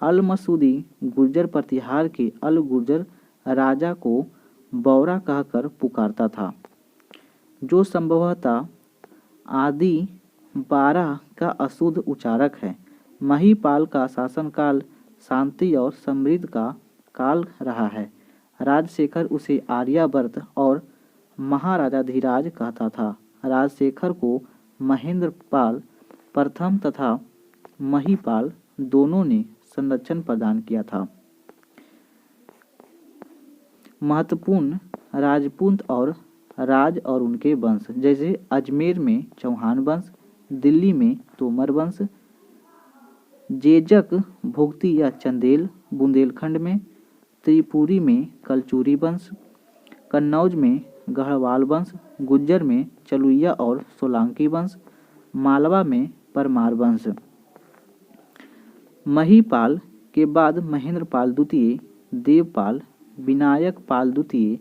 अल मसूदी गुर्जर प्रतिहार के अल गुर्जर राजा को बौरा कहकर पुकारता था, जो संभवतः आदि 12 का अशुद्ध उच्चारक है। महीपाल का शासनकाल शांति और समृद्धि का काल रहा है। राजशेखर उसे आर्यावर्त और महाराजाधिराज कहता था। राजशेखर को महेंद्र पाल प्रथम तथा महीपाल दोनों ने संरक्षण प्रदान किया था। महत्वपूर्ण राजपूत और राज और उनके वंश, जैसे अजमेर में चौहान वंश, दिल्ली में तोमर वंश, जेजक भुगती या चंदेल बुंदेलखंड में, त्रिपुरी में कलचुरी वंश, कन्नौज में गढ़वाल वंश, गुज्जर में चलुइया और सोलंकी वंश, मालवा में परमार वंश। महीपाल के बाद महेंद्र पाल द्वितीय, देवपाल, विनायक पाल द्वितीय,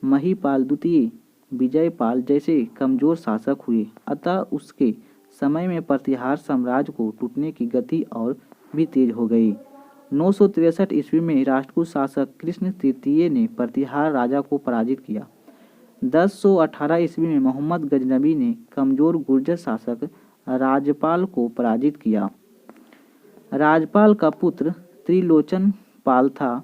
महीपाल द्वितीय, विजयपाल जैसे कमजोर शासक हुए। अतः उसके समय में प्रतिहार साम्राज्य को टूटने की गति और भी तेज हो गई। 963 ईस्वी में राष्ट्रकूट शासक कृष्ण तृतीय ने प्रतिहार राजा को पराजित किया। 1018 ईस्वी में मोहम्मद गजनबी ने कमजोर गुर्जर शासक राजपाल को पराजित किया। राजपाल का पुत्र त्रिलोचन पाल था,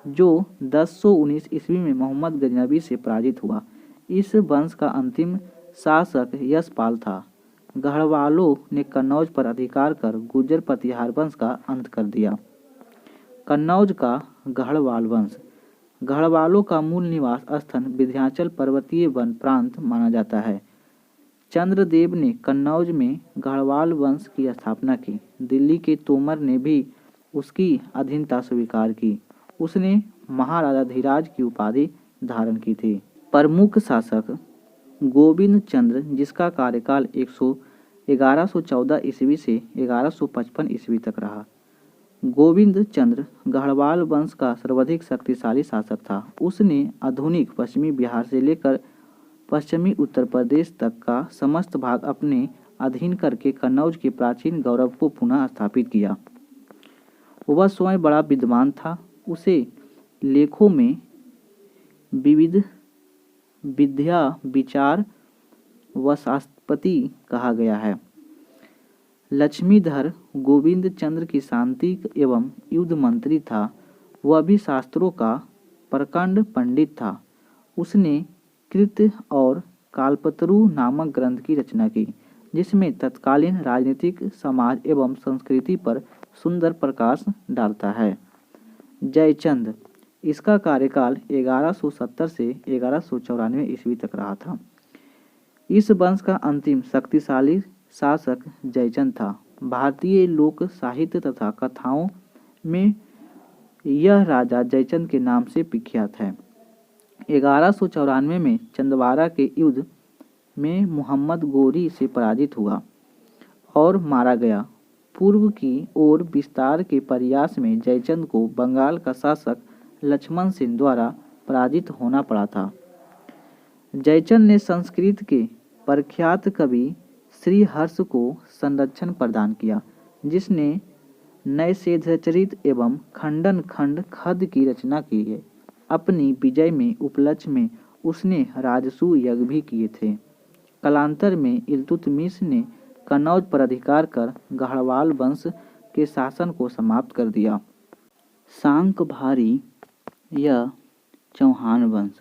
जो 1019 ईस्वी में मोहम्मद गजनबी से पराजित हुआ। इस वंश का अंतिम शासक यशपाल था। गढ़वालों ने कन्नौज पर अधिकार कर गुर्जर प्रतिहार वंश का अंत कर दिया। कन्नौज का गढ़वाल वंश। गढ़वालों का मूल निवास स्थान विंध्याचल पर्वतीय वन प्रांत माना जाता है। चंद्रदेव ने कन्नौज में गढ़वाल वंश की स्थापना की। दिल्ली के तोमर ने भी उसकी अधीनता स्वीकार की। उसने महाराजाधिराज की उपाधि धारण की थी। प्रमुख शासक गोविंद चंद्र, जिसका कार्यकाल 1114 ईस्वी से 1155 ईस्वी तक रहा। गोविंद चंद्र गढ़वाल वंश का सर्वाधिक शक्तिशाली शासक था। उसने आधुनिक पश्चिमी बिहार से लेकर पश्चिमी उत्तर प्रदेश तक का समस्त भाग अपने अधीन करके कन्नौज के प्राचीन गौरव को पुनः स्थापित किया। वह स्वयं बड़ा विद्वान था। उसे लेखों में विविध विद्या, विचार वसास्पति कहा गया है। लक्ष्मीधर गोविंद चंद्र की शांति एवं युद्ध मंत्री था। वह भी शास्त्रों का प्रकांड पंडित था। उसने कृत और कालपत्रु नामक ग्रंथ की रचना की, जिसमें तत्कालीन राजनीतिक, समाज एवं संस्कृति पर सुंदर प्रकाश डालता है। जयचंद, इसका कार्यकाल 1170 से 1194 ईस्वी तक रहा था। इस वंश का अंतिम शक्तिशाली शासक जयचंद था। भारतीय लोक साहित्य तथा कथाओं में यह राजा जयचंद के नाम से विख्यात है। 1194 में चंदवारा के युद्ध में मोहम्मद गोरी से पराजित हुआ और मारा गया। पूर्व की ओर विस्तार के प्रयास में जयचंद को बंगाल का शासक लक्ष्मण सेन द्वारा पराजित होना पड़ा था। जयचंद ने संस्कृत के प्रख्यात कवि श्रीहर्ष को संरक्षण प्रदान किया, जिसने नैषधचरित एवं खंडन खंड खद की रचना की है। अपनी विजय में उपलक्ष्य में उसने राजसूय यज्ञ भी किए थे। कालांतर में इल्तुतमिश ने कन्नौज पर अधिकार कर गढ़वाल वंश के शासन को समाप्त कर दिया। शांकभारी या चौहान वंश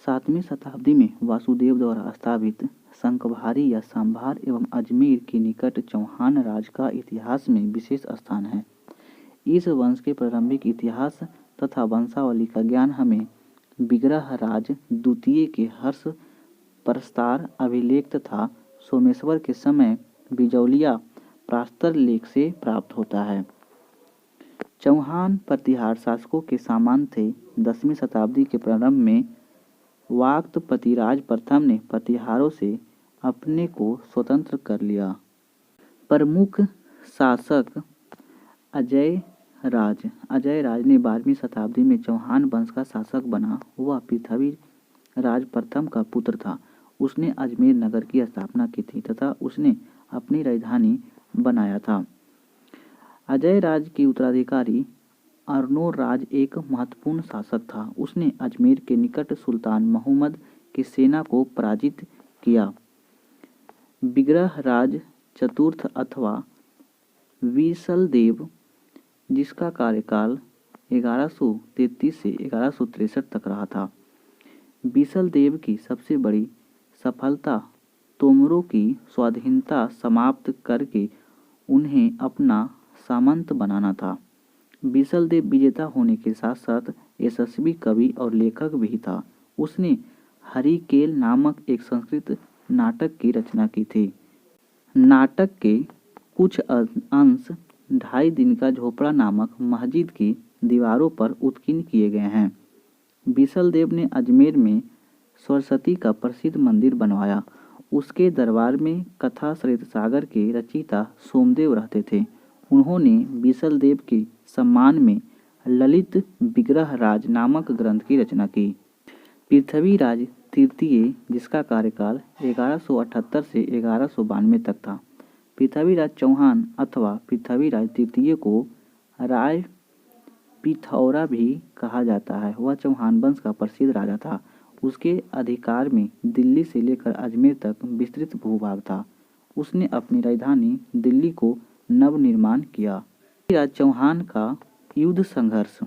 7वीं शताब्दी में वासुदेव द्वारा स्थापित शंकभारी या सांभार एवं अजमेर के निकट चौहान राज का इतिहास में विशेष स्थान है। इस वंश के प्रारंभिक इतिहास तथा वंशावली का ज्ञान हमें विग्रहराज द्वितीय के हर्ष प्रस्तार अभिलेख तथा सोमेश्वर के समय बिजौलिया प्रास्तर लेख से प्राप्त होता है। चौहान प्रतिहार शासकों के समान थे। 10वीं शताब्दी के प्रारंभ में वाक्तपतिराज प्रथम ने प्रतिहारों से अपने को स्वतंत्र कर लिया। प्रमुख शासक अजय राज ने 12वीं शताब्दी में चौहान वंश का शासक बना। वह पृथ्वीराज प्रथम का पुत्र था। उसने अजमेर नगर की स्थापना की थी तथा उसने अपनी राजधानी बनाया था। अजय राज के उत्तराधिकारी अर्नोर राज एक महत्वपूर्ण शासक था। उसने अजमेर के निकट सुल्तान मोहम्मद की सेना को पराजित किया। विग्रहराज चतुर्थ अथवा विसलदेव, जिसका कार्यकाल 1133 से 1163 तक रहा था। विसलदेव की सबसे बड़ी सफलता तोमरों की स्वाधीनता समाप्त करके उन्हें अपना सामंत बनाना था। विसलदेव विजेता होने के साथ साथ यशस्वी कवि और लेखक भी था। उसने हरिकेल नामक एक संस्कृत नाटक की रचना की थी। नाटक के कुछ अंश 2.5 दिन का झोपड़ा नामक मस्जिद की दीवारों पर उत्कीर्ण किए गए हैं। विसलदेव ने अजमेर में सरस्वती का प्रसिद्ध मंदिर बनवाया। उसके दरबार में कथा श्वेतसागर के रचयिता सोमदेव रहते थे। उन्होंने विसलदेव के सम्मान में ललित विग्रहराज नामक ग्रंथ की रचना की। पृथ्वीराज तृतीय, जिसका कार्यकाल 1178 से 1192 तक था। पृथ्वीराज चौहान अथवा पृथ्वीराज तृतीय को राय पिथौरा भी कहा जाता है। वह चौहान वंश का प्रसिद्ध राजा था। उसके अधिकार में दिल्ली से लेकर अजमेर तक विस्तृत भूभाग था। उसने अपनी राजधानी दिल्ली को नवनिर्माण किया। पृथ्वीराज चौहान का युद्ध संघर्ष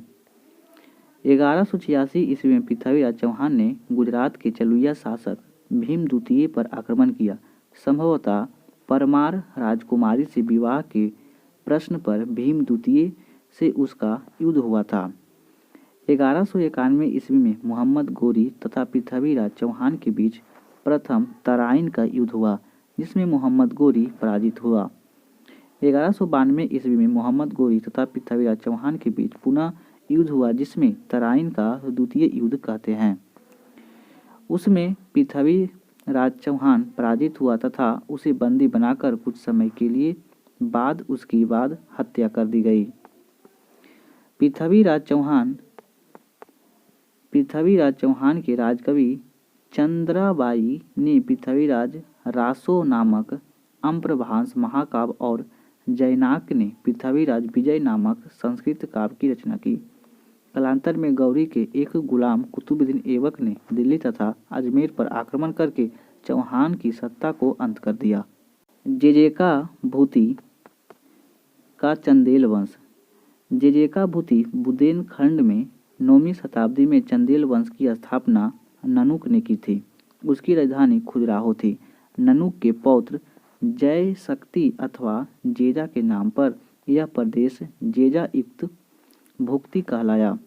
1186 ईस्वी में पृथ्वीराज चौहान ने गुजरात के चलुया शासक भीम द्वितीय पर आक्रमण किया। संभवतः परमार राजकुमारी से विवाह के प्रश्न पर भीम द्वितीय से उसका युद्ध हुआ था। 1191 ईस्वी में मोहम्मद गोरी तथा पृथ्वीराज चौहान के बीच प्रथम तराइन का युद्ध हुआ, जिसमें मोहम्मद गोरी पराजित हुआ। 1192 ईस्वी में मोहम्मद गोरी तथा पृथ्वीराज चौहान के बीच पुनः युद्ध हुआ, जिसमें तराइन का द्वितीय युद्ध कहते हैं। उसमें पृथ्वीराज चौहान पराजित हुआ तथा उसे बंदी बनाकर कुछ समय के लिए बाद उसकी हत्या कर दी गई। पृथ्वीराज चौहान के राजकवि चंद्राबाई ने पृथ्वीराज रासो नामक अम्प्रभांस महाकाव्य और जैनाक ने पृथ्वीराज विजय नामक संस्कृत काव्य की रचना की। कालांतर में गौरी के एक गुलाम कुतुबुद्दीन ऐबक ने दिल्ली तथा अजमेर पर आक्रमण करके चौहान की सत्ता को अंत कर दिया। जेजेका भूति का चंदेल वंश। जेजेका भूति बुंदेलखंड में 9वीं शताब्दी में चंदेल वंश की स्थापना ननुक ने की थी। उसकी राजधानी खजुराहो थी। ननुक के पौत्र जय शक्ति अथवा जेजा के नाम पर यह प्रदेश जेजा युक्त भुक्ति कहलाया।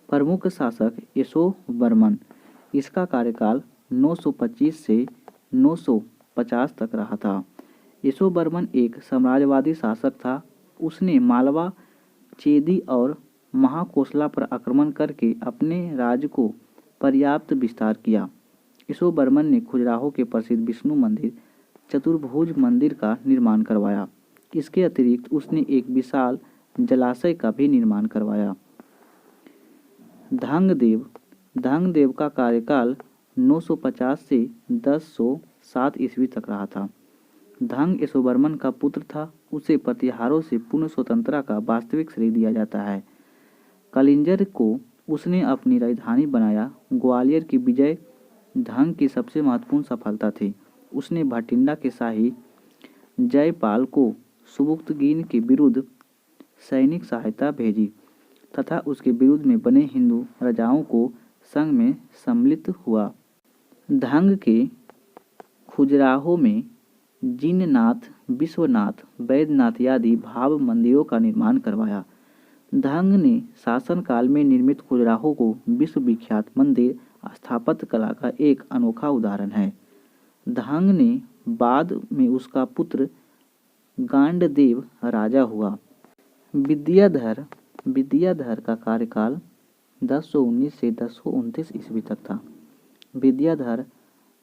प्रमुख शासक यशोवर्मन। इसका कार्यकाल 925 से 950 तक रहा था। यशोवर्मन एक साम्राज्यवादी शासक था। उसने मालवा, चेदी और महाकोसला पर आक्रमण करके अपने राज्य को पर्याप्त विस्तार किया। यशोवर्मन ने खजुराहो के प्रसिद्ध विष्णु मंदिर चतुर्भुज मंदिर का निर्माण करवाया। इसके अतिरिक्त उसने एक विशाल जलाशय का भी निर्माण करवाया। धंगदेव। धंगदेव का कार्यकाल 950 से 1007 ईस्वी तक रहा था। धंग यशोवर्मन का पुत्र था। उसे प्रतिहारों से पूर्ण स्वतंत्रता का वास्तविक श्रेय दिया जाता है। कलिंजर को उसने अपनी राजधानी बनाया। ग्वालियर की विजय धंग की सबसे महत्वपूर्ण सफलता थी। उसने भटिंडा के शाही जयपाल को सुबुक्तगीन के विरुद्ध सैनिक सहायता भेजी तथा उसके विरुद्ध में बने हिंदू राजाओं को संघ में सम्मिलित हुआ। धंग के खजुराहो में जिननाथ, विश्वनाथ, वैद्यनाथ आदि भाव मंदिरों का निर्माण करवाया। धंग ने शासनकाल में निर्मित खजुराहो को विश्व विख्यात मंदिर स्थापत्य कला का एक अनोखा उदाहरण है। धंग ने बाद में उसका पुत्र गांडदेव राजा हुआ। विद्याधर। विद्याधर का कार्यकाल 1019 से 1029 ईस्वी तक था। विद्याधर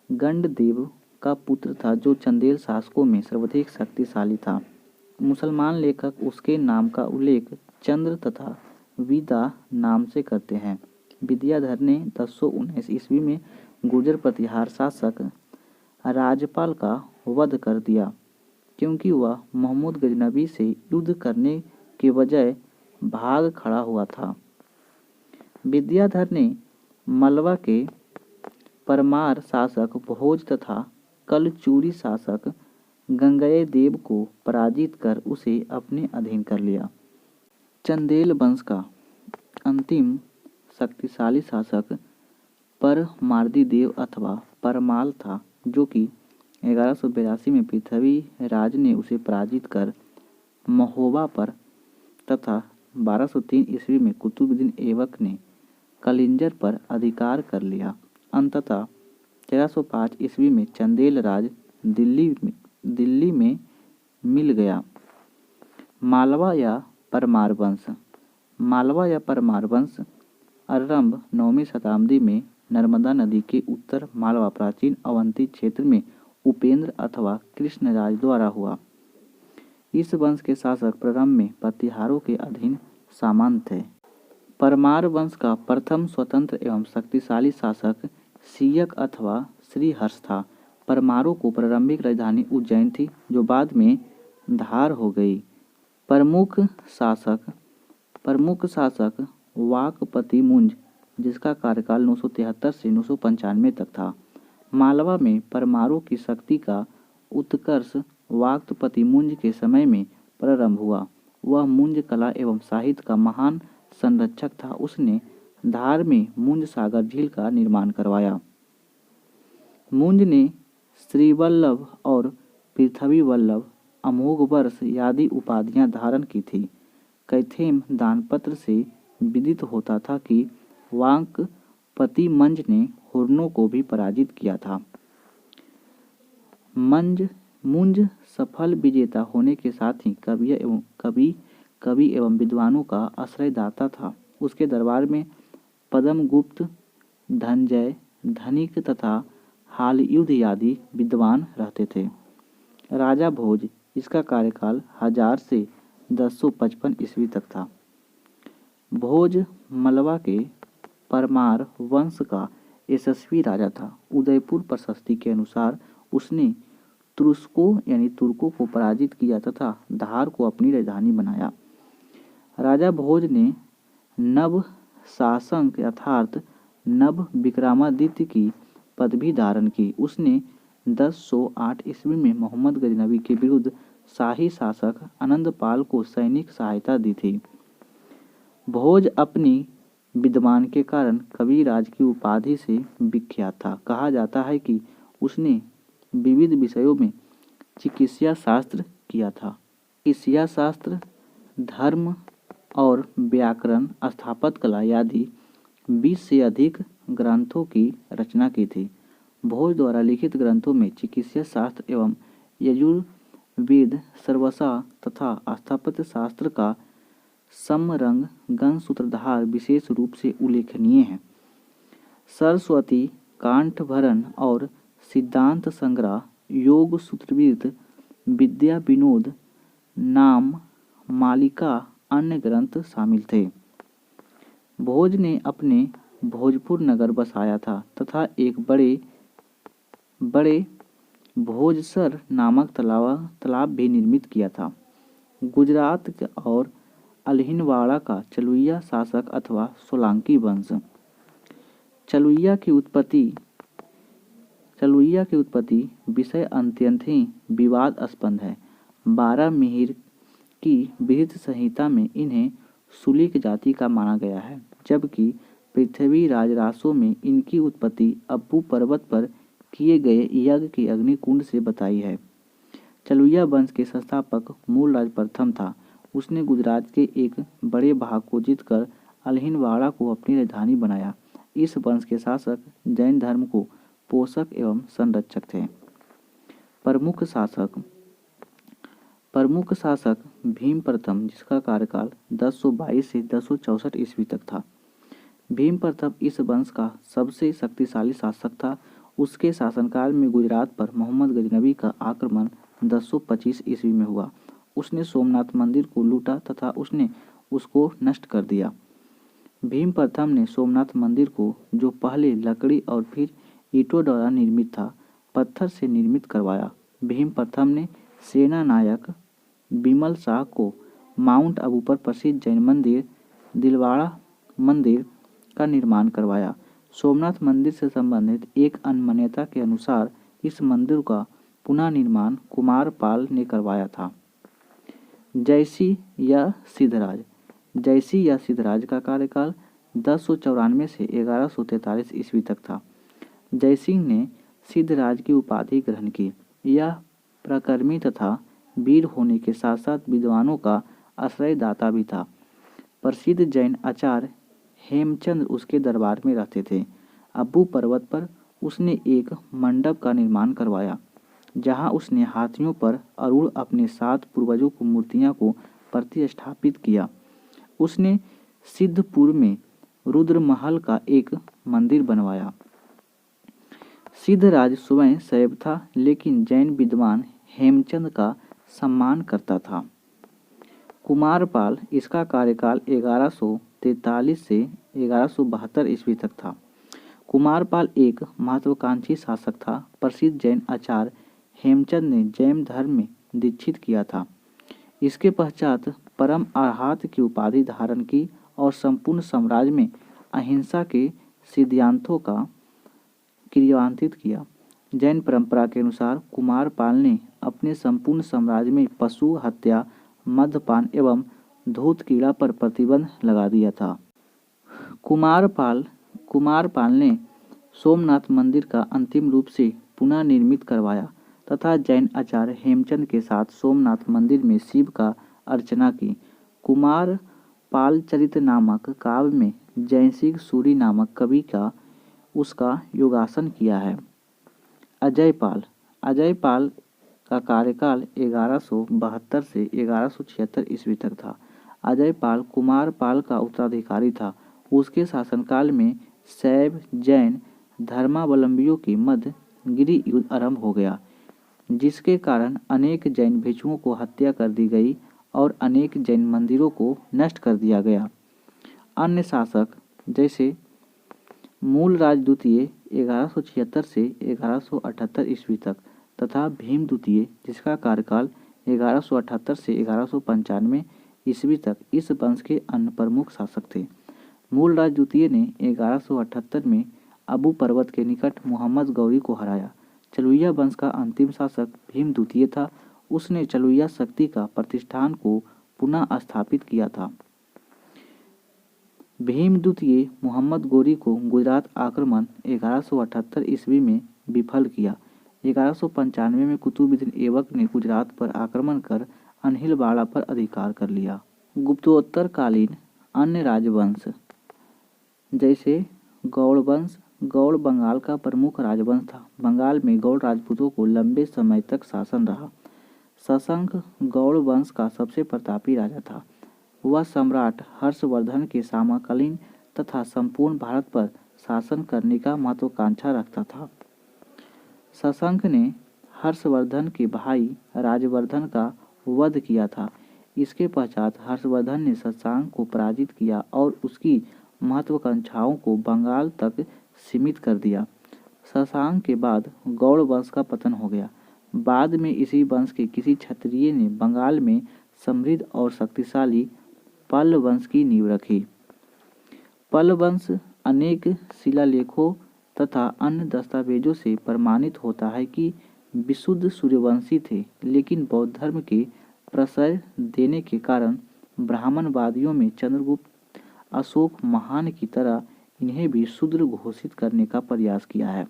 गंडदेव का पुत्र था जो चंदेल शासकों में सर्वाधिक शक्तिशाली था। मुसलमान लेखक उसके नाम का उल्लेख चंद्र तथा विदा नाम से करते हैं। विद्याधर ने 1019 ईस्वी में गुर्जर प्रतिहार शासक राजपाल का वध कर दिया क्योंकि वह महमूद गजनबी से युद्ध करने के बजाय भाग खड़ा हुआ था। विद्याधर ने मलवा के परमार शासक भोज तथा कलचूरी शासक गंगेयदेव को पराजित कर उसे अपने अधीन कर लिया। चंदेल वंश का अंतिम शक्तिशाली शासक परमार्दी अथवा परमाल था जो कि 1182 में पृथ्वी राज ने उसे पराजित कर महोबा पर तथा 1203 ईस्वी में कुतुबुद्दीन ऐबक ने कलिंजर पर अधिकार कर लिया। अंततः 1305 ईस्वी में चंदेल राज दिल्ली में मिल गया। मालवा या परमार वंश। मालवा या परमार वंश आरंभ 9वीं शताब्दी में नर्मदा नदी के उत्तर मालवा प्राचीन अवंती क्षेत्र में उपेंद्र अथवा कृष्णराज द्वारा हुआ। इस वंश के शासक प्रारंभ में प्रतिहारों के अधीन सामंत थे। परमार वंश का प्रथम स्वतंत्र एवं शक्तिशाली शासक सियक अथवा श्रीहर्ष था। परमारों को प्रारंभिक राजधानी उज्जैन थी जो बाद में धार हो गई। प्रमुख शासक वाकपति मुंज जिसका कार्यकाल 973 से 995 तक था। मालवा में परमारों की शक्ति का उत्कर्ष वाकपति मुंज के समय में प्रारंभ हुआ। वह मुंज कला एवं साहित्य का महान संरक्षक था। उसने धार में मुंज सागर झील का निर्माण करवाया। मुंज ने श्रीवल्लभ और पृथ्वी वल्लभ, अमोघ वर्ष आदि उपाधियां धारण की थी। कैथेम दानपत्र से विदित होता था कि वाकपति मंज ने हुर्नों को भी पराजित किया था। मुंज सफल विजेता होने के साथ ही कवि एवं विद्वानों का आश्रयदाता था। उसके दरबार में पद्मगुप्त, धनंजय, धनिक तथा हालयुद्ध आदि विद्वान रहते थे। राजा भोज इसका कार्यकाल 1000 से 1055 ईस्वी तक था। भोज मलवा के परमार वंश का यशस्वी राजा था। उदयपुर प्रशस्ति के अनुसार उसने तुर्कों को पराजित किया तथा धार को अपनी राजधानी बनाया। राजा भोज ने नव शासक अर्थात नव विक्रमादित्य की पदवी धारण की। उसने 1008 ईस्वी में मोहम्मद गजनवी के विरुद्ध शाही शासक आनंदपाल को सैनिक सहायता दी थी। भोज अपनी विद्वान के कारण कविराज की उपाधि से विख्यात था। कहा जाता है कि उसने विविध विषयों में चिकित्सा शास्त्र किया था। चिकित्सा शास्त्र, धर्म और व्याकरण, स्थापत्य कला आदि 20 से अधिक ग्रंथों की रचना की थी। भोज द्वारा लिखित ग्रंथों में चिकित्सा शास्त्र एवं यजुर्वेद, सर्वसा तथा स्थापत्य शास्त्र का समरंग गण सूत्रधार विशेष रूप से उल्लेखनीय है। सरस्वती, कांठभरण और सिद्धांत संग्रह, योग सूत्रवृत्त, विद्या विनोद नाम मालिका अन्य ग्रंथ शामिल थे। भोज ने अपने भोजपुर नगर बसाया था तथा एक बड़े भोजसर नामक तालाब भी निर्मित किया था। गुजरात और अल्हिनवाड़ा का चलुइया शासक अथवा सोलंकी वंश। चलुइया की उत्पत्ति विषय अत्यंत ही विवादास्पद है। 12 मिहिर की बृहत संहिता में इन्हें शुलिक जाति का माना गया है, जबकि पृथ्वीराज रासो में इनकी उत्पत्ति अब्बू पर्वत पर किए गए यज्ञ के अग्निकुंड से बताई है। चलुइया वंश के संस्थापक मूलराज प्रथम था। उसने गुजरात के एक बड़े भाग को जीतकर अल्हिनवाड़ा को अपनी राजधानी बनाया। इस वंश के शासक जैन धर्म को पोषक एवं संरक्षक थे। प्रमुख शासक भीम प्रथम, जिसका कार्यकाल 1022 से 1064 ईस्वी तक था। भीम प्रथम इस वंश का सबसे शक्तिशाली शासक था। उसके शासनकाल में गुजरात पर मोहम्मद गजनवी का आक्रमण 1025 ईस्वी में हुआ। उसने सोमनाथ मंदिर को लूटा तथा उसने उसको नष्ट कर दिया। भीम प्रथम ने सोमनाथ मंदिर को, जो पहले लकड़ी और फिर ईंटों द्वारा निर्मित था, पत्थर से निर्मित करवाया। भीम प्रथम ने सेना नायक बिमल शाह को माउंट आबू पर प्रसिद्ध जैन मंदिर दिलवाड़ा मंदिर का निर्माण करवाया। सोमनाथ मंदिर से संबंधित एक अन्य मान्यता के अनुसार इस मंदिर का पुनः निर्माण कुमारपाल ने करवाया था। जयसिंह या सिद्धराज का कार्यकाल 1094 से 1143 ईस्वी तक था। जयसिंह ने सिद्धराज की उपाधि ग्रहण की। यह पराक्रमी तथा वीर होने के साथ साथ विद्वानों का आश्रयदाता भी था। प्रसिद्ध जैन आचार्य हेमचंद्र उसके दरबार में रहते थे। अब्बू पर्वत पर उसने एक मंडप का निर्माण करवाया, जहां उसने हाथियों पर आरूढ़ अपने 7 पूर्वजों को मूर्तियां को प्रतिष्ठापित किया। उसने सिद्धपुर में रुद्रमहल का एक मंदिर बनवाया। सिद्धराज स्वयं शैव था, लेकिन जैन विद्वान हेमचंद का सम्मान करता था। कुमारपाल, इसका कार्यकाल 1143 से 1172 ईस्वी तक था। कुमारपाल एक महत्वाकांक्षी शासक था। प्रसिद्ध जैन आचार्य हेमचंद ने जैन धर्म में दीक्षित किया था। इसके पश्चात परम अर्हात की उपाधि धारण की और संपूर्ण साम्राज्य में अहिंसा के सिद्धांतों का क्रियान्वित किया। जैन परंपरा के अनुसार कुमारपाल ने अपने संपूर्ण साम्राज्य में पशु हत्या, मद्यपान एवं धूत कीड़ा पर प्रतिबंध लगा दिया था। कुमारपाल ने सोमनाथ मंदिर का अंतिम रूप से पुनः निर्मित करवाया तथा जैन आचार्य हेमचंद के साथ सोमनाथ मंदिर में शिव का अर्चना की। कुमारपाल नामक काव्य में जयसिंह सूरी नामक कवि का उसका योगासन किया है। अजयपाल का कार्यकाल 1172 से 1176 ईस्वी तक था। अजयपाल कुमारपाल का उत्तराधिकारी था। उसके शासनकाल में शैव जैन धर्मावलंबियों के मध्य गिरि युद्ध आरंभ हो गया, जिसके कारण अनेक जैन भिक्षुओं को हत्या कर दी गई और अनेक जैन मंदिरों को नष्ट कर दिया गया। अन्य शासक जैसे मूलराज द्वितीय 1176 से 1178 ईस्वी तक तथा भीम द्वितीय, जिसका कार्यकाल 1178 से 1195 ईस्वी तक, इस वंश के अन्य प्रमुख शासक थे। मूलराज द्वितीय ने 1178 में अबू पर्वत के निकट मोहम्मद गौरी को हराया, चलुया वंश का अंतिम शासक भीम द्वितीय था। उसने चलुया शक्ति का प्रतिष्ठान को पुनः स्थापित किया था। भीम द्वितीय मोहम्मद गोरी को गुजरात आक्रमण 1178 ईस्वी में विफल किया। 1195 में कुतुबुद्दीन ऐबक ने गुजरात पर आक्रमण कर अनिलवाड़ा पर अधिकार कर लिया। गुप्तोत्तरकालीन अन्य राजवंश जैसे गौड़ वंश। गौड़ बंगाल का प्रमुख राजवंश था। बंगाल में गौड़ राजपूतों को लंबे समय तक शासन रहा। शशंक गौड़ वंश का सबसे प्रतापी राजा था। वह सम्राट हर्षवर्धन के समकालीन तथा संपूर्ण भारत पर शासन करने का महत्वाकांक्षा रखता था। शशंक ने हर्षवर्धन के भाई राजवर्धन का वध किया था। इसके पश्चात हर्षवर्धन ने शशांक को पराजित किया और उसकी महत्वाकांक्षाओं को बंगाल तक सीमित कर दिया। शशांक के बाद गौड़ वंश का पतन हो गया। बाद में इसी वंश के किसी क्षत्रिय ने बंगाल में समृद्ध और शक्तिशाली पल्ल वंश की नींव रखी। पल्ल वंश अनेक शिलालेखों तथा अन्य दस्तावेजों से प्रमाणित होता है कि विशुद्ध सूर्यवंशी थे, लेकिन बौद्ध धर्म के प्रश्रय देने के कारण ब्राह्मणवादियों में चंद्रगुप्त अशोक महान की तरह इन्हें भी शूद्र घोषित करने का प्रयास किया है।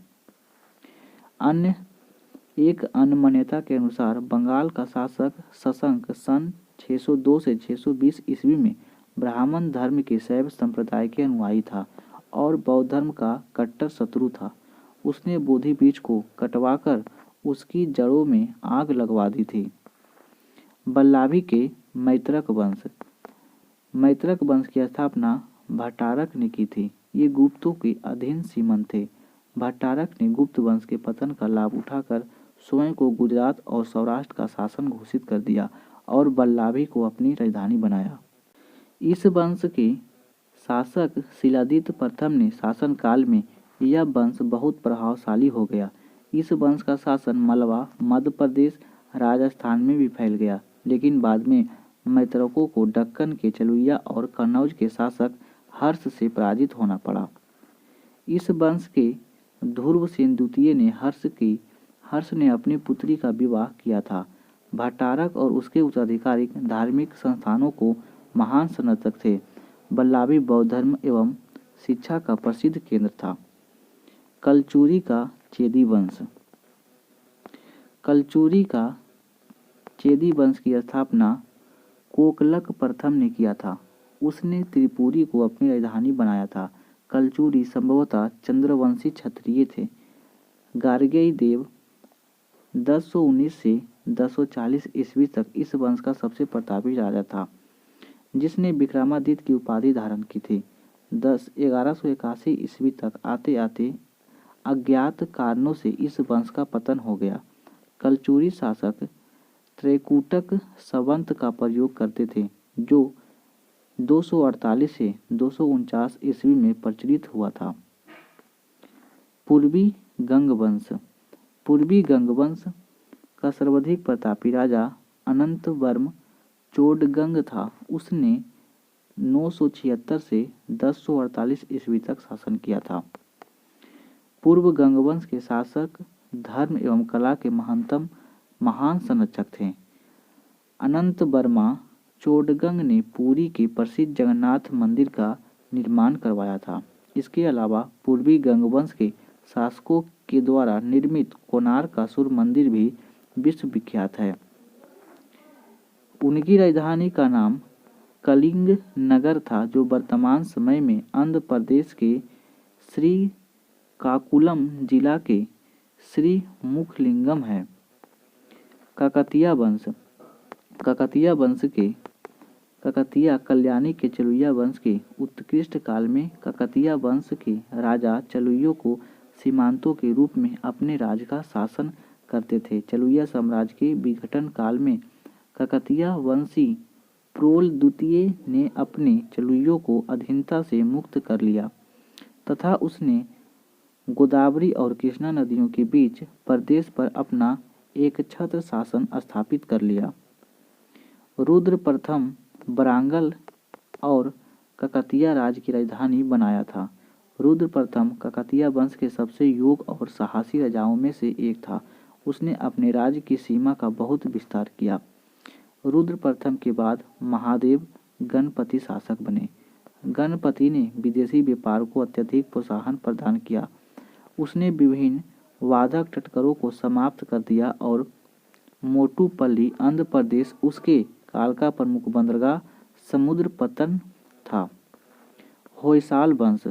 एक अन्य मान्यता के अनुसार बंगाल का शासक शशंक सन 602 से 620 ईस्वी में ब्राह्मण धर्म के शैव संप्रदाय के अनुयायी था और बौद्ध धर्म का कट्टर शत्रु था। उसने बोधि वृक्ष को कटवाकर उसकी जड़ों में आग लगवा दी थी। वल्लभी के मैत्रक वंश। मैत्रक वंश की स्थापना भट्टारक ने की थी। ये गुप्तों के अधीन सीमंत थे। भट्टारक ने गुप्त वंश के पतन का लाभ उठाकर स्वयं को गुजरात और सौराष्ट्र का शासन घोषित कर दिया और वल्लभी को अपनी राजधानी बनाया। इस वंश के शासक शिलादित्य प्रथम ने शासन काल में यह वंश बहुत प्रभावशाली हो गया। इस वंश का शासन मलवा, मध्य प्रदेश, राजस्थान में भी फैल गया, लेकिन बाद में मैत्रकों को दक्कन के चलुया और कन्नौज के शासक हर्ष से पराजित होना पड़ा। इस वंश के ध्रुवसेन द्वितीय ने हर्ष ने अपनी पुत्री का विवाह किया था। भट्टारक और उसके उत्तराधिकारी धार्मिक संस्थानों को महान संरक्षक थे। वल्लभी बौद्ध धर्म एवं शिक्षा का प्रसिद्ध केंद्र था। कलचुरी का चेदी वंश। कलचुरी का चेदी वंश की स्थापना कोकलक प्रथम ने किया था। उसने त्रिपुरी को अपनी राजधानी बनाया था। कलचुरी संभवतः चंद्रवंशी क्षत्रिय थे। गार्गेय देव 1019 से 1040 ईस्वी तक इस वंश का सबसे प्रतापी राजा था, जिसने विक्रमादित्य की उपाधि धारण की थी। 1181 ईस्वी तक आते आते अज्ञात कारणों से इस वंश का पतन हो गया। कलचुरी शासक त्रैकूटक संवत का प्रयोग करते थे, जो 248 से 249 ईस्वी में प्रचलित हुआ था। पूर्वी गंग वंश। पूर्वी गंग वंश का सर्वाधिक प्रतापी राजा अनंतवर्म चोडगंग था। उसने 976 से 1048 ईस्वी तक शासन किया था। पूर्व गंग वंश के शासक धर्म एवं कला के महान संरक्षक थे। अनंतवर्मा चोडगंग ने पुरी के प्रसिद्ध जगन्नाथ मंदिर का निर्माण करवाया था। इसके अलावा पूर्वी गंग वंश के शासकों के द्वारा निर्मित कोणार्क का सूर्य मंदिर भी विश्व विख्यात है। उनकी राजधानी का नाम कलिंग नगर था, जो वर्तमान समय में आंध्र प्रदेश के श्रीकाकुलम जिला के श्रीमुखलिंगम है। काकतीय वंश। काकतीय कल्याणी के चलुया वंश के उत्कृष्ट काल में काकतीय वंश के राजा चलुयों को सीमांतों के रूप में अपने राज्य का शासन करते थे। चलुया साम्राज्य के विघटन काल में काकतीय वंशी प्रोल द्वितीय ने अपने चलुयों को अधीनता से मुक्त कर लिया तथा उसने गोदावरी और कृष्णा नदियों के बीच प्रदेश पर अपना एक छत्र शासन स्थापित कर लिया। रुद्र प्रथम वरांगल और काकतीय राज की राजधानी बनाया था। रुद्र प्रथम काकतीय वंश के सबसे योग्य और साहसी राजाओं में से एक था। उसने अपने राज्य की सीमा का बहुत विस्तार किया। रुद्र प्रथम के बाद महादेव गणपति शासक बने। गणपति ने विदेशी व्यापार को अत्यधिक प्रोत्साहन प्रदान किया। उसने विभिन्न वादक टटकरों को समाप्त कर दिया और मोटुपल्ली आंध्र प्रदेश उसके काल का प्रमुख बंदरगाह समुद्र पत्तन था। होयसाल वंश।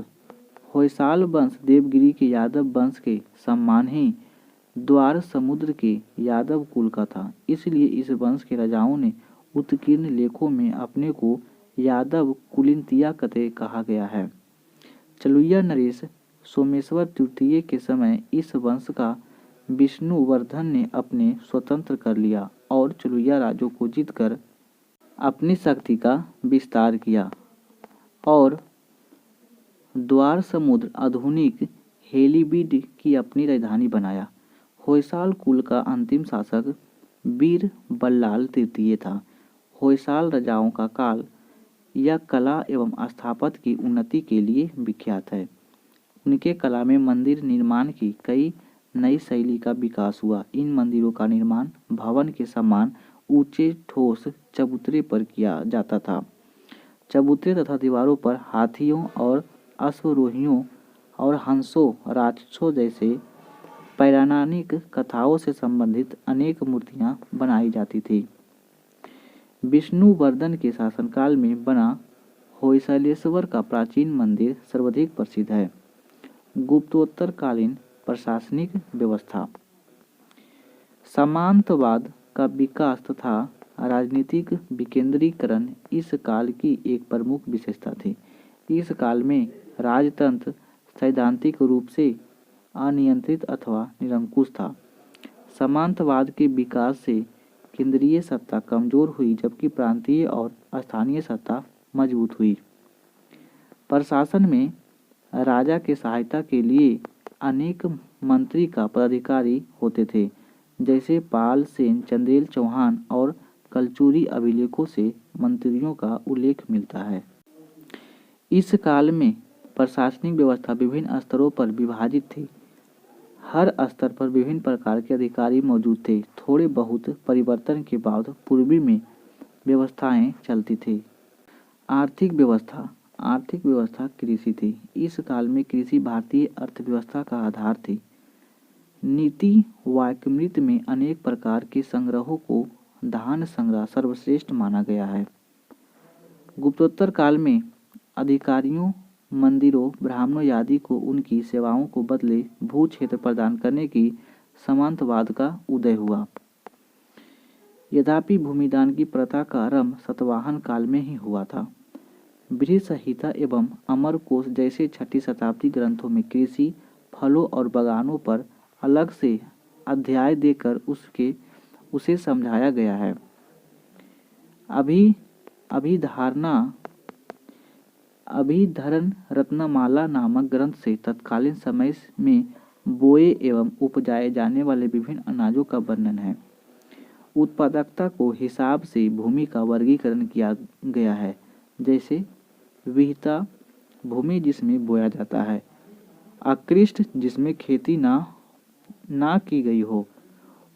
होयसाल वंश देवगिरी के यादव वंश के समान ही द्वार समुद्र के यादव कुल का था। इसलिए इस वंश के राजाओं ने उत्कीर्ण लेखों में अपने को यादव कुलीनतिया कते कहा गया है। चलुया नरेश सोमेश्वर तृतीय के समय इस वंश का विष्णुवर्धन ने अपने स्वतंत्र कर लिया और चलुया राज्यों को जीतकर अपनी शक्ति का विस्तार किया और द्वार समुद्र आधुनिक हेलीबीड की अपनी राजधानी बनाया। होयसाल कुल का अंतिम शासक वीर बल्लाल तृतीय था। होयसाल राजाओं का काल यह कला एवं स्थापत्य की उन्नति के लिए विख्यात है। उनके कला में मंदिर निर्माण की कई नई शैली का विकास हुआ। इन मंदिरों का निर्माण भवन के समान ऊंचे ठोस चबूतरे पर किया जाता था। चबूतरे तथा दीवारों पर हाथियों और अश्वरोहियों और हंसों राक्षसों जैसे पौराणिक कथाओं से संबंधित अनेक मूर्तियां बनाई जाती थी। विष्णुवर्धन के शासनकाल में बना होयसालेश्वर का प्राचीन मंदिर सर्वाधिक प्रसिद्ध है। गुप्तोत्तरकालीन प्रशासनिक व्यवस्था। सामंतवाद का विकास तथा राजनीतिक विकेंद्रीकरण इस काल की एक प्रमुख विशेषता थी। इस काल में राजतंत्र सैद्धांतिक रूप से अनियंत्रित अथवा निरंकुश था। सामंतवाद के विकास से केंद्रीय सत्ता कमजोर हुई जबकि प्रांतीय और स्थानीय सत्ता मजबूत हुई। प्रशासन में राजा के सहायता के लिए अनेक मंत्री का पदाधिकारी होते थे, जैसे पाल सेन, चंदेल चौहान और कलचुरी अभिलेखों से मंत्रियों का उल्लेख मिलता है। इस काल में प्रशासनिक व्यवस्था विभिन्न स्तरों पर विभाजित थी। हर स्तर पर विभिन्न प्रकार के अधिकारी मौजूद थे। थोड़े बहुत परिवर्तन के बाद पूर्वी में व्यवस्थाएं चलती थी। आर्थिक व्यवस्था। आर्थिक व्यवस्था कृषि थी। इस काल में कृषि भारतीय अर्थव्यवस्था का आधार थी। नीति वाक्यमृत में अनेक प्रकार के संग्रहों को धान संग्रह सर्वश्रेष्ठ माना गया है। गुप्तोत्तर काल में अधिकारियों, मंदिरों, ब्राह्मणों आदि को उनकी सेवाओं को बदले भू क्षेत्र प्रदान करने की सामंतवाद का उदय हुआ। यद्यपि भूमिदान की प्रथा का आरंभ सातवाहन काल में ही हुआ था। बृहत संहिता एवं अमरकोश जैसे 6ठी शताब्दी ग्रंथों में कृषि, फलों और बागानों पर अलग से अध्याय देकर उसे समझाया गया है। अभिधरण रत्नमाला नामक ग्रंथ से तत्कालीन समय में बोए एवं उपजाए जाने वाले विभिन्न अनाजों का वर्णन है। उत्पादकता को हिसाब से भूमि का वर्गीकरण किया गया है, जैसे विहिता भूमि जिसमें बोया जाता है, अकृष्ट जिसमें खेती ना की गई हो,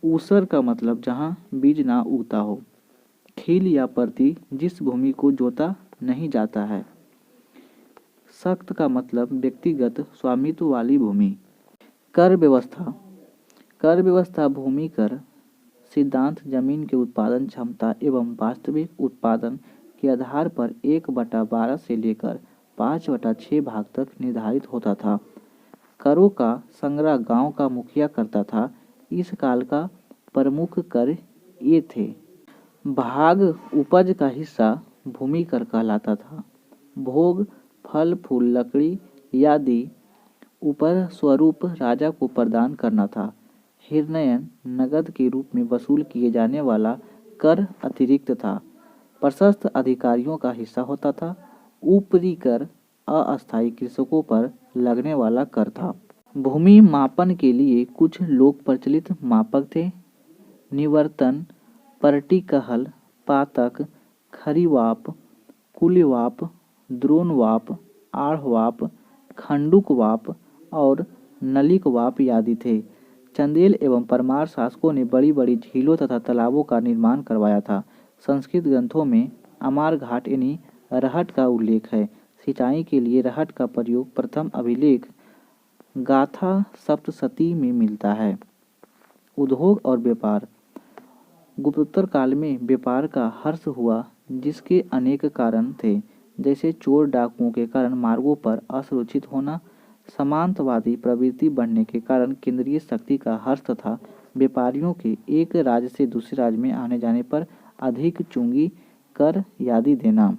ऊसर का मतलब जहाँ बीज ना उगता हो, खील या परती जिस भूमि को जोता नहीं जाता है, सख्त का मतलब व्यक्तिगत स्वामित्व वाली भूमि। कर व्यवस्था। कर व्यवस्था भूमि कर सिद्धांत जमीन के उत्पादन क्षमता एवं वास्तविक उत्पादन के आधार पर 1/12 से लेकर 5/6 भाग तक निर्धारित होता था। करों का संग्रह गांव का मुखिया करता था। इस काल का प्रमुख कर ये थे। भाग उपज का हिस्सा भूमि कर कहलाता था। भोग, फल फूल, लकड़ी आदि ऊपर स्वरूप राजा को प्रदान करना था। हिरण्यन नगद के रूप में वसूल किए जाने वाला कर अतिरिक्त था। प्रशस्त अधिकारियों का हिस्सा होता था। ऊपरी कर अस्थायी कृषकों पर लगने वाला कर था। भूमि मापन के लिए कुछ लोक प्रचलित मापक थे। निवर्तन, पर्टिकहल, पातक, खरीवाप, कुलीवाप, द्रोणवाप, आढ़वाप, खंडूकवाप और नलिकवाप आदि थे। चंदेल एवं परमार शासकों ने बड़ी बड़ी झीलों तथा तालाबों का निर्माण करवाया था। संस्कृत ग्रंथों में अमार घाट यानी रहट का उल्लेख है। सिंचाई के लिए रहट का प्रयोग प्रथम अभिलेख गाथा सप्तशती में मिलता है। उद्योग और व्यापार। गुप्तोत्तर काल में व्यापार का हर्ष हुआ, जिसके अनेक कारण थे, जैसे चोर डाकुओं के कारण मार्गों पर असुरक्षित होना, सामंतवादी प्रवृत्ति बढ़ने के कारण केंद्रीय शक्ति का हर्ष तथा व्यापारियों के एक राज्य से दूसरे राज्य में आने जाने पर अधिक चुंगी कर आदि देना।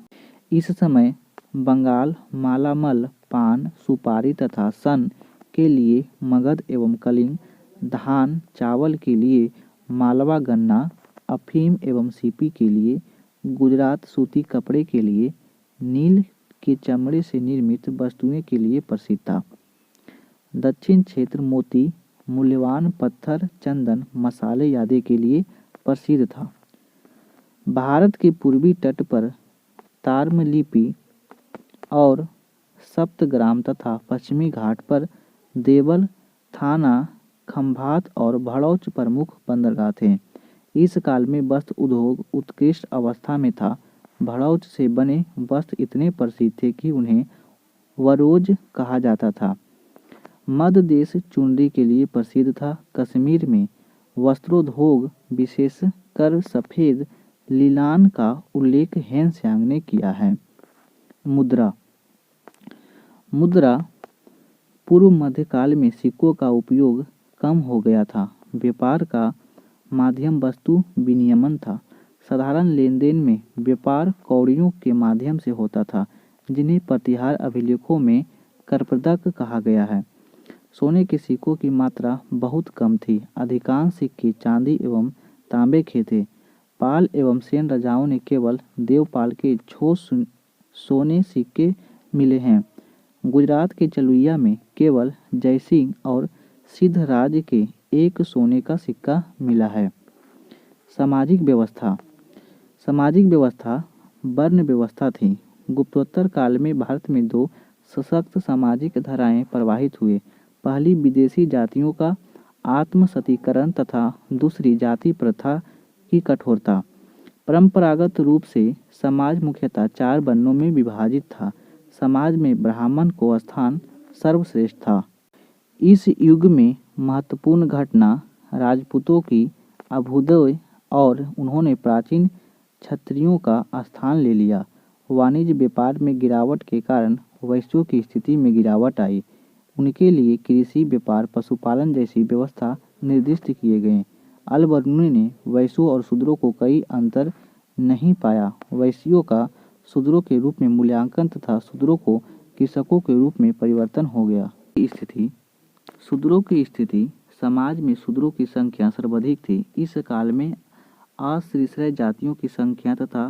इस समय बंगाल मालामाल पान, सुपारी तथा सन के लिए मगध एवं कलिंग, धान चावल के लिए मालवा, गन्ना, अफीम एवं सीपी के लिए गुजरात, सूती कपड़े के लिए, नील के चमड़े से निर्मित वस्तुएं के लिए प्रसिद्ध था। दक्षिण क्षेत्र मोती, मूल्यवान पत्थर, चंदन, मसाले आदि के लिए प्रसिद्ध था। भारत के पूर्वी तट पर ताम्रलिप्ति और सप्तग्राम तथा पश्चिमी घाट पर देवल, थाना, खंभात और भड़ौच प्रमुख बंदरगाह थे। इस काल में वस्त्र उद्योग उत्कृष्ट अवस्था में था। भड़ौच से बने वस्त्र इतने प्रसिद्ध थे कि उन्हें वरोज कहा जाता था। मध्य देश चुनरी के लिए प्रसिद्ध था। कश्मीर में वस्त्रोद्योग विशेषकर सफ़ेद लीलान का उल्लेख हेनस्यांग ने किया है। मुद्रा। पूर्व मध्यकाल में सिक्कों का उपयोग कम हो गया था। व्यापार का माध्यम वस्तु विनिमय था। साधारण लेन देन में व्यापार कौड़ियों के माध्यम से होता था, जिन्हें प्रतिहार अभिलेखों में करपदक कहा गया है। सोने के सिक्कों की मात्रा बहुत कम थी। अधिकांश सिक्के चांदी एवं तांबे के थे। पाल एवं सेन राजाओं ने केवल देवपाल के 6 सोने सिक्के मिले हैं। गुजरात के चलुइया में केवल जयसिंह और सिद्धराज के एक सोने का सिक्का मिला है। सामाजिक व्यवस्था वर्ण व्यवस्था थी। गुप्तोत्तर काल में भारत में 2 सशक्त सामाजिक धाराएं प्रवाहित हुए। पहली विदेशी जातियों का आत्मसतीकरण तथा दूसरी जाति प्रथा की कठोरता। परंपरागत रूप से समाज मुख्यतः 4 वर्णों में विभाजित था। समाज में ब्राह्मण को स्थान सर्वश्रेष्ठ था। इस युग में महत्वपूर्ण घटना राजपूतों की अभ्युदय और उन्होंने प्राचीन क्षत्रियों का स्थान ले लिया। वाणिज्य व्यापार में गिरावट के कारण वैश्यों की स्थिति में गिरावट आई। उनके लिए कृषि, व्यापार, पशुपालन जैसी व्यवस्था निर्दिष्ट किए गए। अल-बरूनी ने वैश्यों और शूद्रों को कई अंतर नहीं पाया। वैश्यों का शूद्रों के रूप में मूल्यांकन तथा शूद्रों को कृषकों के रूप में परिवर्तन हो गया। शूद्रों की स्थिति। समाज में शूद्रों की संख्या सर्वाधिक थी। इस काल में अस्पृश्य जातियों की संख्या तथा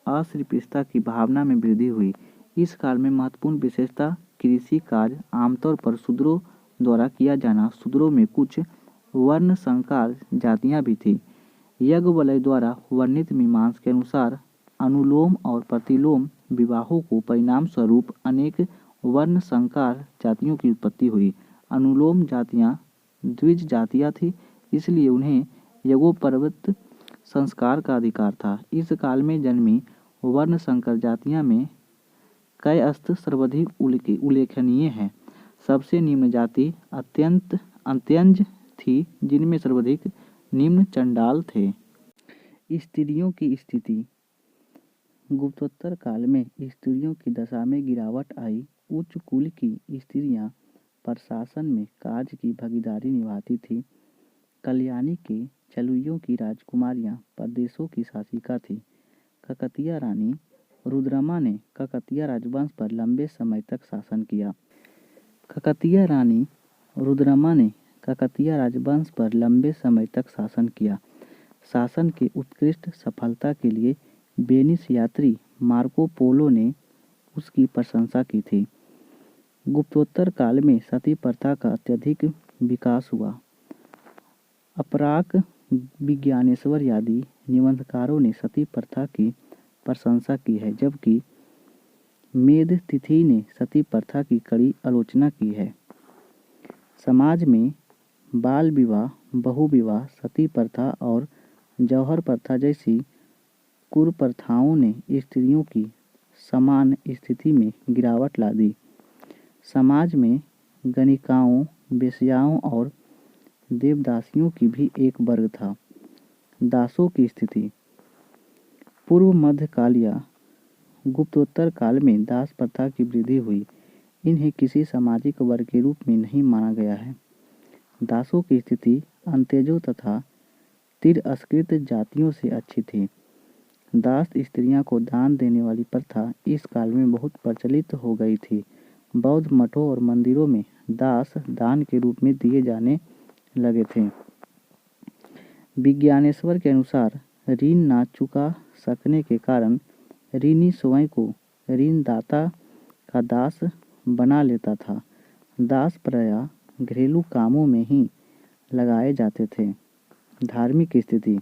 अस्पृश्यता की भावना में वृद्धि हुई। इस काल में महत्वपूर्ण विशेषता कृषि कार्य आमतौर पर शूद्रों द्वारा किया जाना। शूद्रों में कुछ वर्ण संकर जातियां भी थी। याज्ञवल्क्य द्वारा वर्णित मीमांसा के अनुसार अनुलोम और प्रतिलोम विवाहों को परिणाम स्वरूप अनेक वर्ण संकर जातियों की उत्पत्ति हुई। अनुलोम जातियां द्विज जातियां थी, इसलिए उन्हें यज्ञोपवीत संस्कार का अधिकार था। इस काल में जन्मी वर्ण संकर जातियां में कायस्थ सर्वाधिक उल्लेखनीय है। सबसे निम्न जाति अत्यंज थी, जिनमें सर्वाधिक निम्न चंडाल थे। स्त्रियों की स्थिति। गुप्तोत्तर काल में स्त्रियों की दशा में गिरावट आई। उच्च कुल की स्त्रियां प्रशासन में कार्य की भागीदारी निभाती थी। कल्याणी के चलुइयों की राजकुमारियां प्रदेशों की शासिका थी। काकतीय रानी रुद्रमा ने काकतीय राजवंश पर लंबे समय तक शासन किया। काकतीय रानी रुद्रमा ने काकतीय राजवंश पर लंबे समय तक शासन किया। शासन की उत्कृष्ट सफलता के लिए वेनिस यात्री मार्को पोलो ने उसकी प्रशंसा की थी। गुप्तोत्तर काल में सती प्रथा का अत्यधिक विकास हुआ। अपराक, विज्ञानेश्वर आदि निबंधकारों ने सती प्रथा की प्रशंसा की है, जबकि मेद तिथि ने सती प्रथा की कड़ी आलोचना की है। समाज में बाल विवाह, बहु विवाह, सती प्रथा और जौहर प्रथा जैसी कुप्रथाओं ने स्त्रियों की समान स्थिति में गिरावट ला दी। समाज में गणिकाओं, वेश्याओं और देवदासियों की भी एक वर्ग था। दासों की स्थिति पूर्व मध्यकाल या गुप्तोत्तर काल में दास प्रथा की वृद्धि हुई। इन्हें किसी सामाजिक वर्ग के रूप में नहीं माना गया है। दासों की स्थिति अंत्यजों तथा तिरस्कृत जातियों से अच्छी थी। दास स्त्रियां को दान देने वाली प्रथा इस काल में बहुत प्रचलित हो गई थी। बौद्ध मठों और मंदिरों में दास दान के रूप में दिए जाने लगे थे। विज्ञानेश्वर के अनुसार ऋण ना चुका सकने के कारण ऋणी स्वयं को ऋणदाता का दास बना लेता था। दास प्रायः घरेलू कामों में ही लगाए जाते थे। धार्मिक स्थिति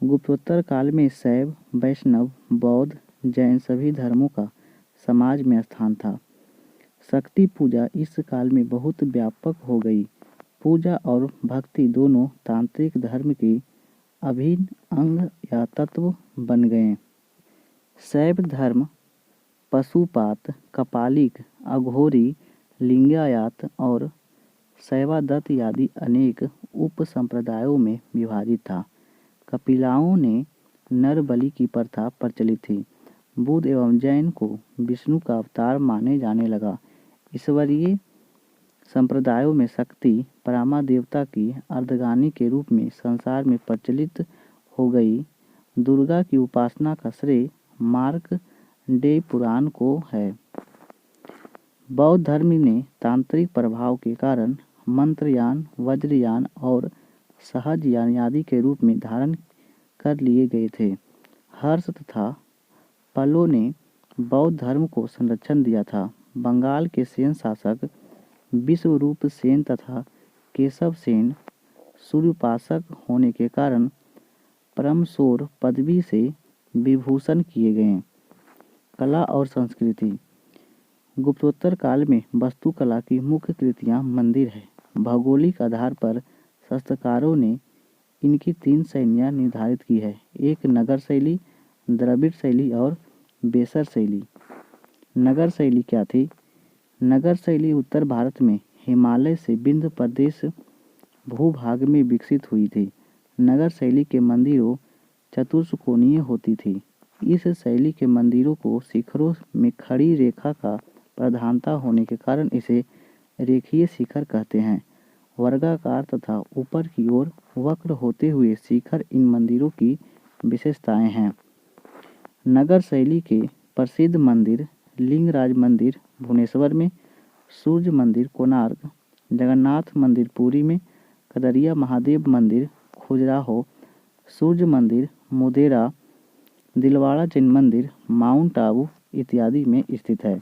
गुप्तोत्तर काल में शैव, वैष्णव, बौद्ध, जैन सभी धर्मों का समाज में स्थान था। शक्ति पूजा इस काल में बहुत व्यापक हो गई। पूजा और भक्ति दोनों तांत्रिक धर्म के अभिन्न अंग या तत्व बन गए। शैव धर्म पशुपात, कपालिक, अघोरी, लिंगायत और शैवादत्त आदि अनेक उप संप्रदायों में विभाजित था। कपिलाओं ने नर बलि की प्रथा प्रचलित थी। बुद्ध एवं जैन को विष्णु का अवतार माने जाने लगा। ईश्वरीय संप्रदायों में शक्ति परमा देवता की अर्धगानी के रूप में संसार में प्रचलित हो गई। दुर्गा की उपासना का श्रेय मार्कंडेय पुराण को है। बौद्ध धर्म ने तांत्रिक प्रभाव के कारण मंत्रयान, वज्रयान और सहजयान आदि के रूप में धारण कर लिए गए थे। हर्ष तथा पल्लव ने बौद्ध धर्म को संरक्षण दिया था। बंगाल के सेन शासक विश्वरूप सेन तथा केशव सेन सूर्योपासक होने के कारण परमशोर पदवी से विभूषण किए गए। कला और संस्कृति गुप्तोत्तर काल में वास्तुकला की मुख्य कृतियां मंदिर है। भौगोलिक आधार पर शस्त्रकारों ने इनकी 3 शैलियां निर्धारित की है। एक नगर शैली, द्रविड़ शैली और बेसर शैली। नगर शैली क्या थी? नगर शैली उत्तर भारत में हिमालय से विंध्य प्रदेश भूभाग में विकसित हुई थी। नगर शैली के मंदिरों चतुष्कोणीय होती थी। इस शैली के मंदिरों को शिखरों में खड़ी रेखा का प्रधानता होने के कारण इसे रेखीय शिखर कहते हैं। वर्गाकार तथा ऊपर की ओर वक्र होते हुए शिखर इन मंदिरों की विशेषताएं हैं। नगर शैली के प्रसिद्ध मंदिर लिंगराज मंदिर भुवनेश्वर में, सूर्य मंदिर कोणार्क, जगन्नाथ मंदिर पुरी में, कदरिया महादेव मंदिर खजुराहो, सूर्य मंदिर मोढेरा, दिलवाड़ा जैन मंदिर माउंट आबू इत्यादि में स्थित है।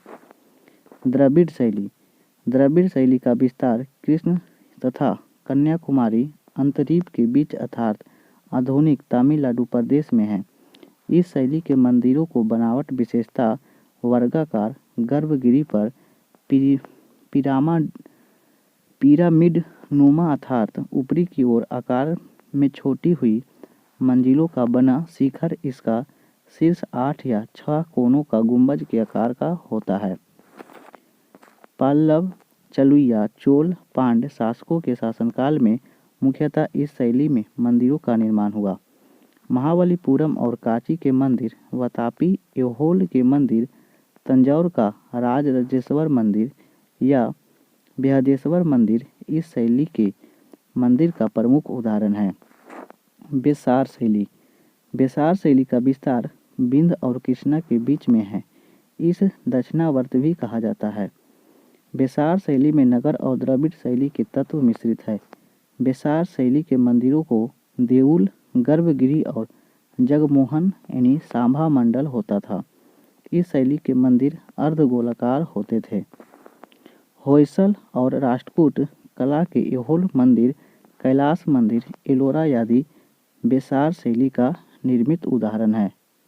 द्रविड़ शैली द्रविड़ शैली का विस्तार कृष्ण तथा कन्याकुमारी अंतरीप के बीच अर्थात आधुनिक तमिलनाडु प्रदेश में है। इस शैली के मंदिरों को बनावट विशेषता वर्गाकार गर्भगृह पर पिरामिड नुमा अर्थात ऊपरी की ओर आकार में छोटी हुई मंजिलों का बना शिखर, इसका शीर्ष 8 या 6 कोनों का गुंबज के आकार का होता है। पल्लव, चलुया, चोल, पांड्य शासकों के शासनकाल में मुख्यतः इस शैली में मंदिरों का निर्माण हुआ। महाबलीपुरम और कांची के मंदिर, वातापी, ऐहोल के मंदिर, तंजौर का राजराजेश्वर मंदिर या बृहदेश्वर मंदिर इस शैली के मंदिर का प्रमुख उदाहरण है। बेसार शैली बेसार शैली का विस्तार विंध्य और कृष्णा के बीच में है। इस दक्षिणावर्त भी कहा जाता है। बेसार शैली में नगर और द्रविड़ शैली के तत्व मिश्रित है। बेसार शैली के मंदिरों को देउल, गर्भगृह और जगमोहन यानी सांभा मंडल होता था। इस शैली के मंदिर अर्धगोलाकार होते थे। होयसल और राष्ट्रकूट कला के ऐहोल मंदिर, कैलाश मंदिर, एलोरा आदि बेसार शैली का निर्मित उदाहरण है।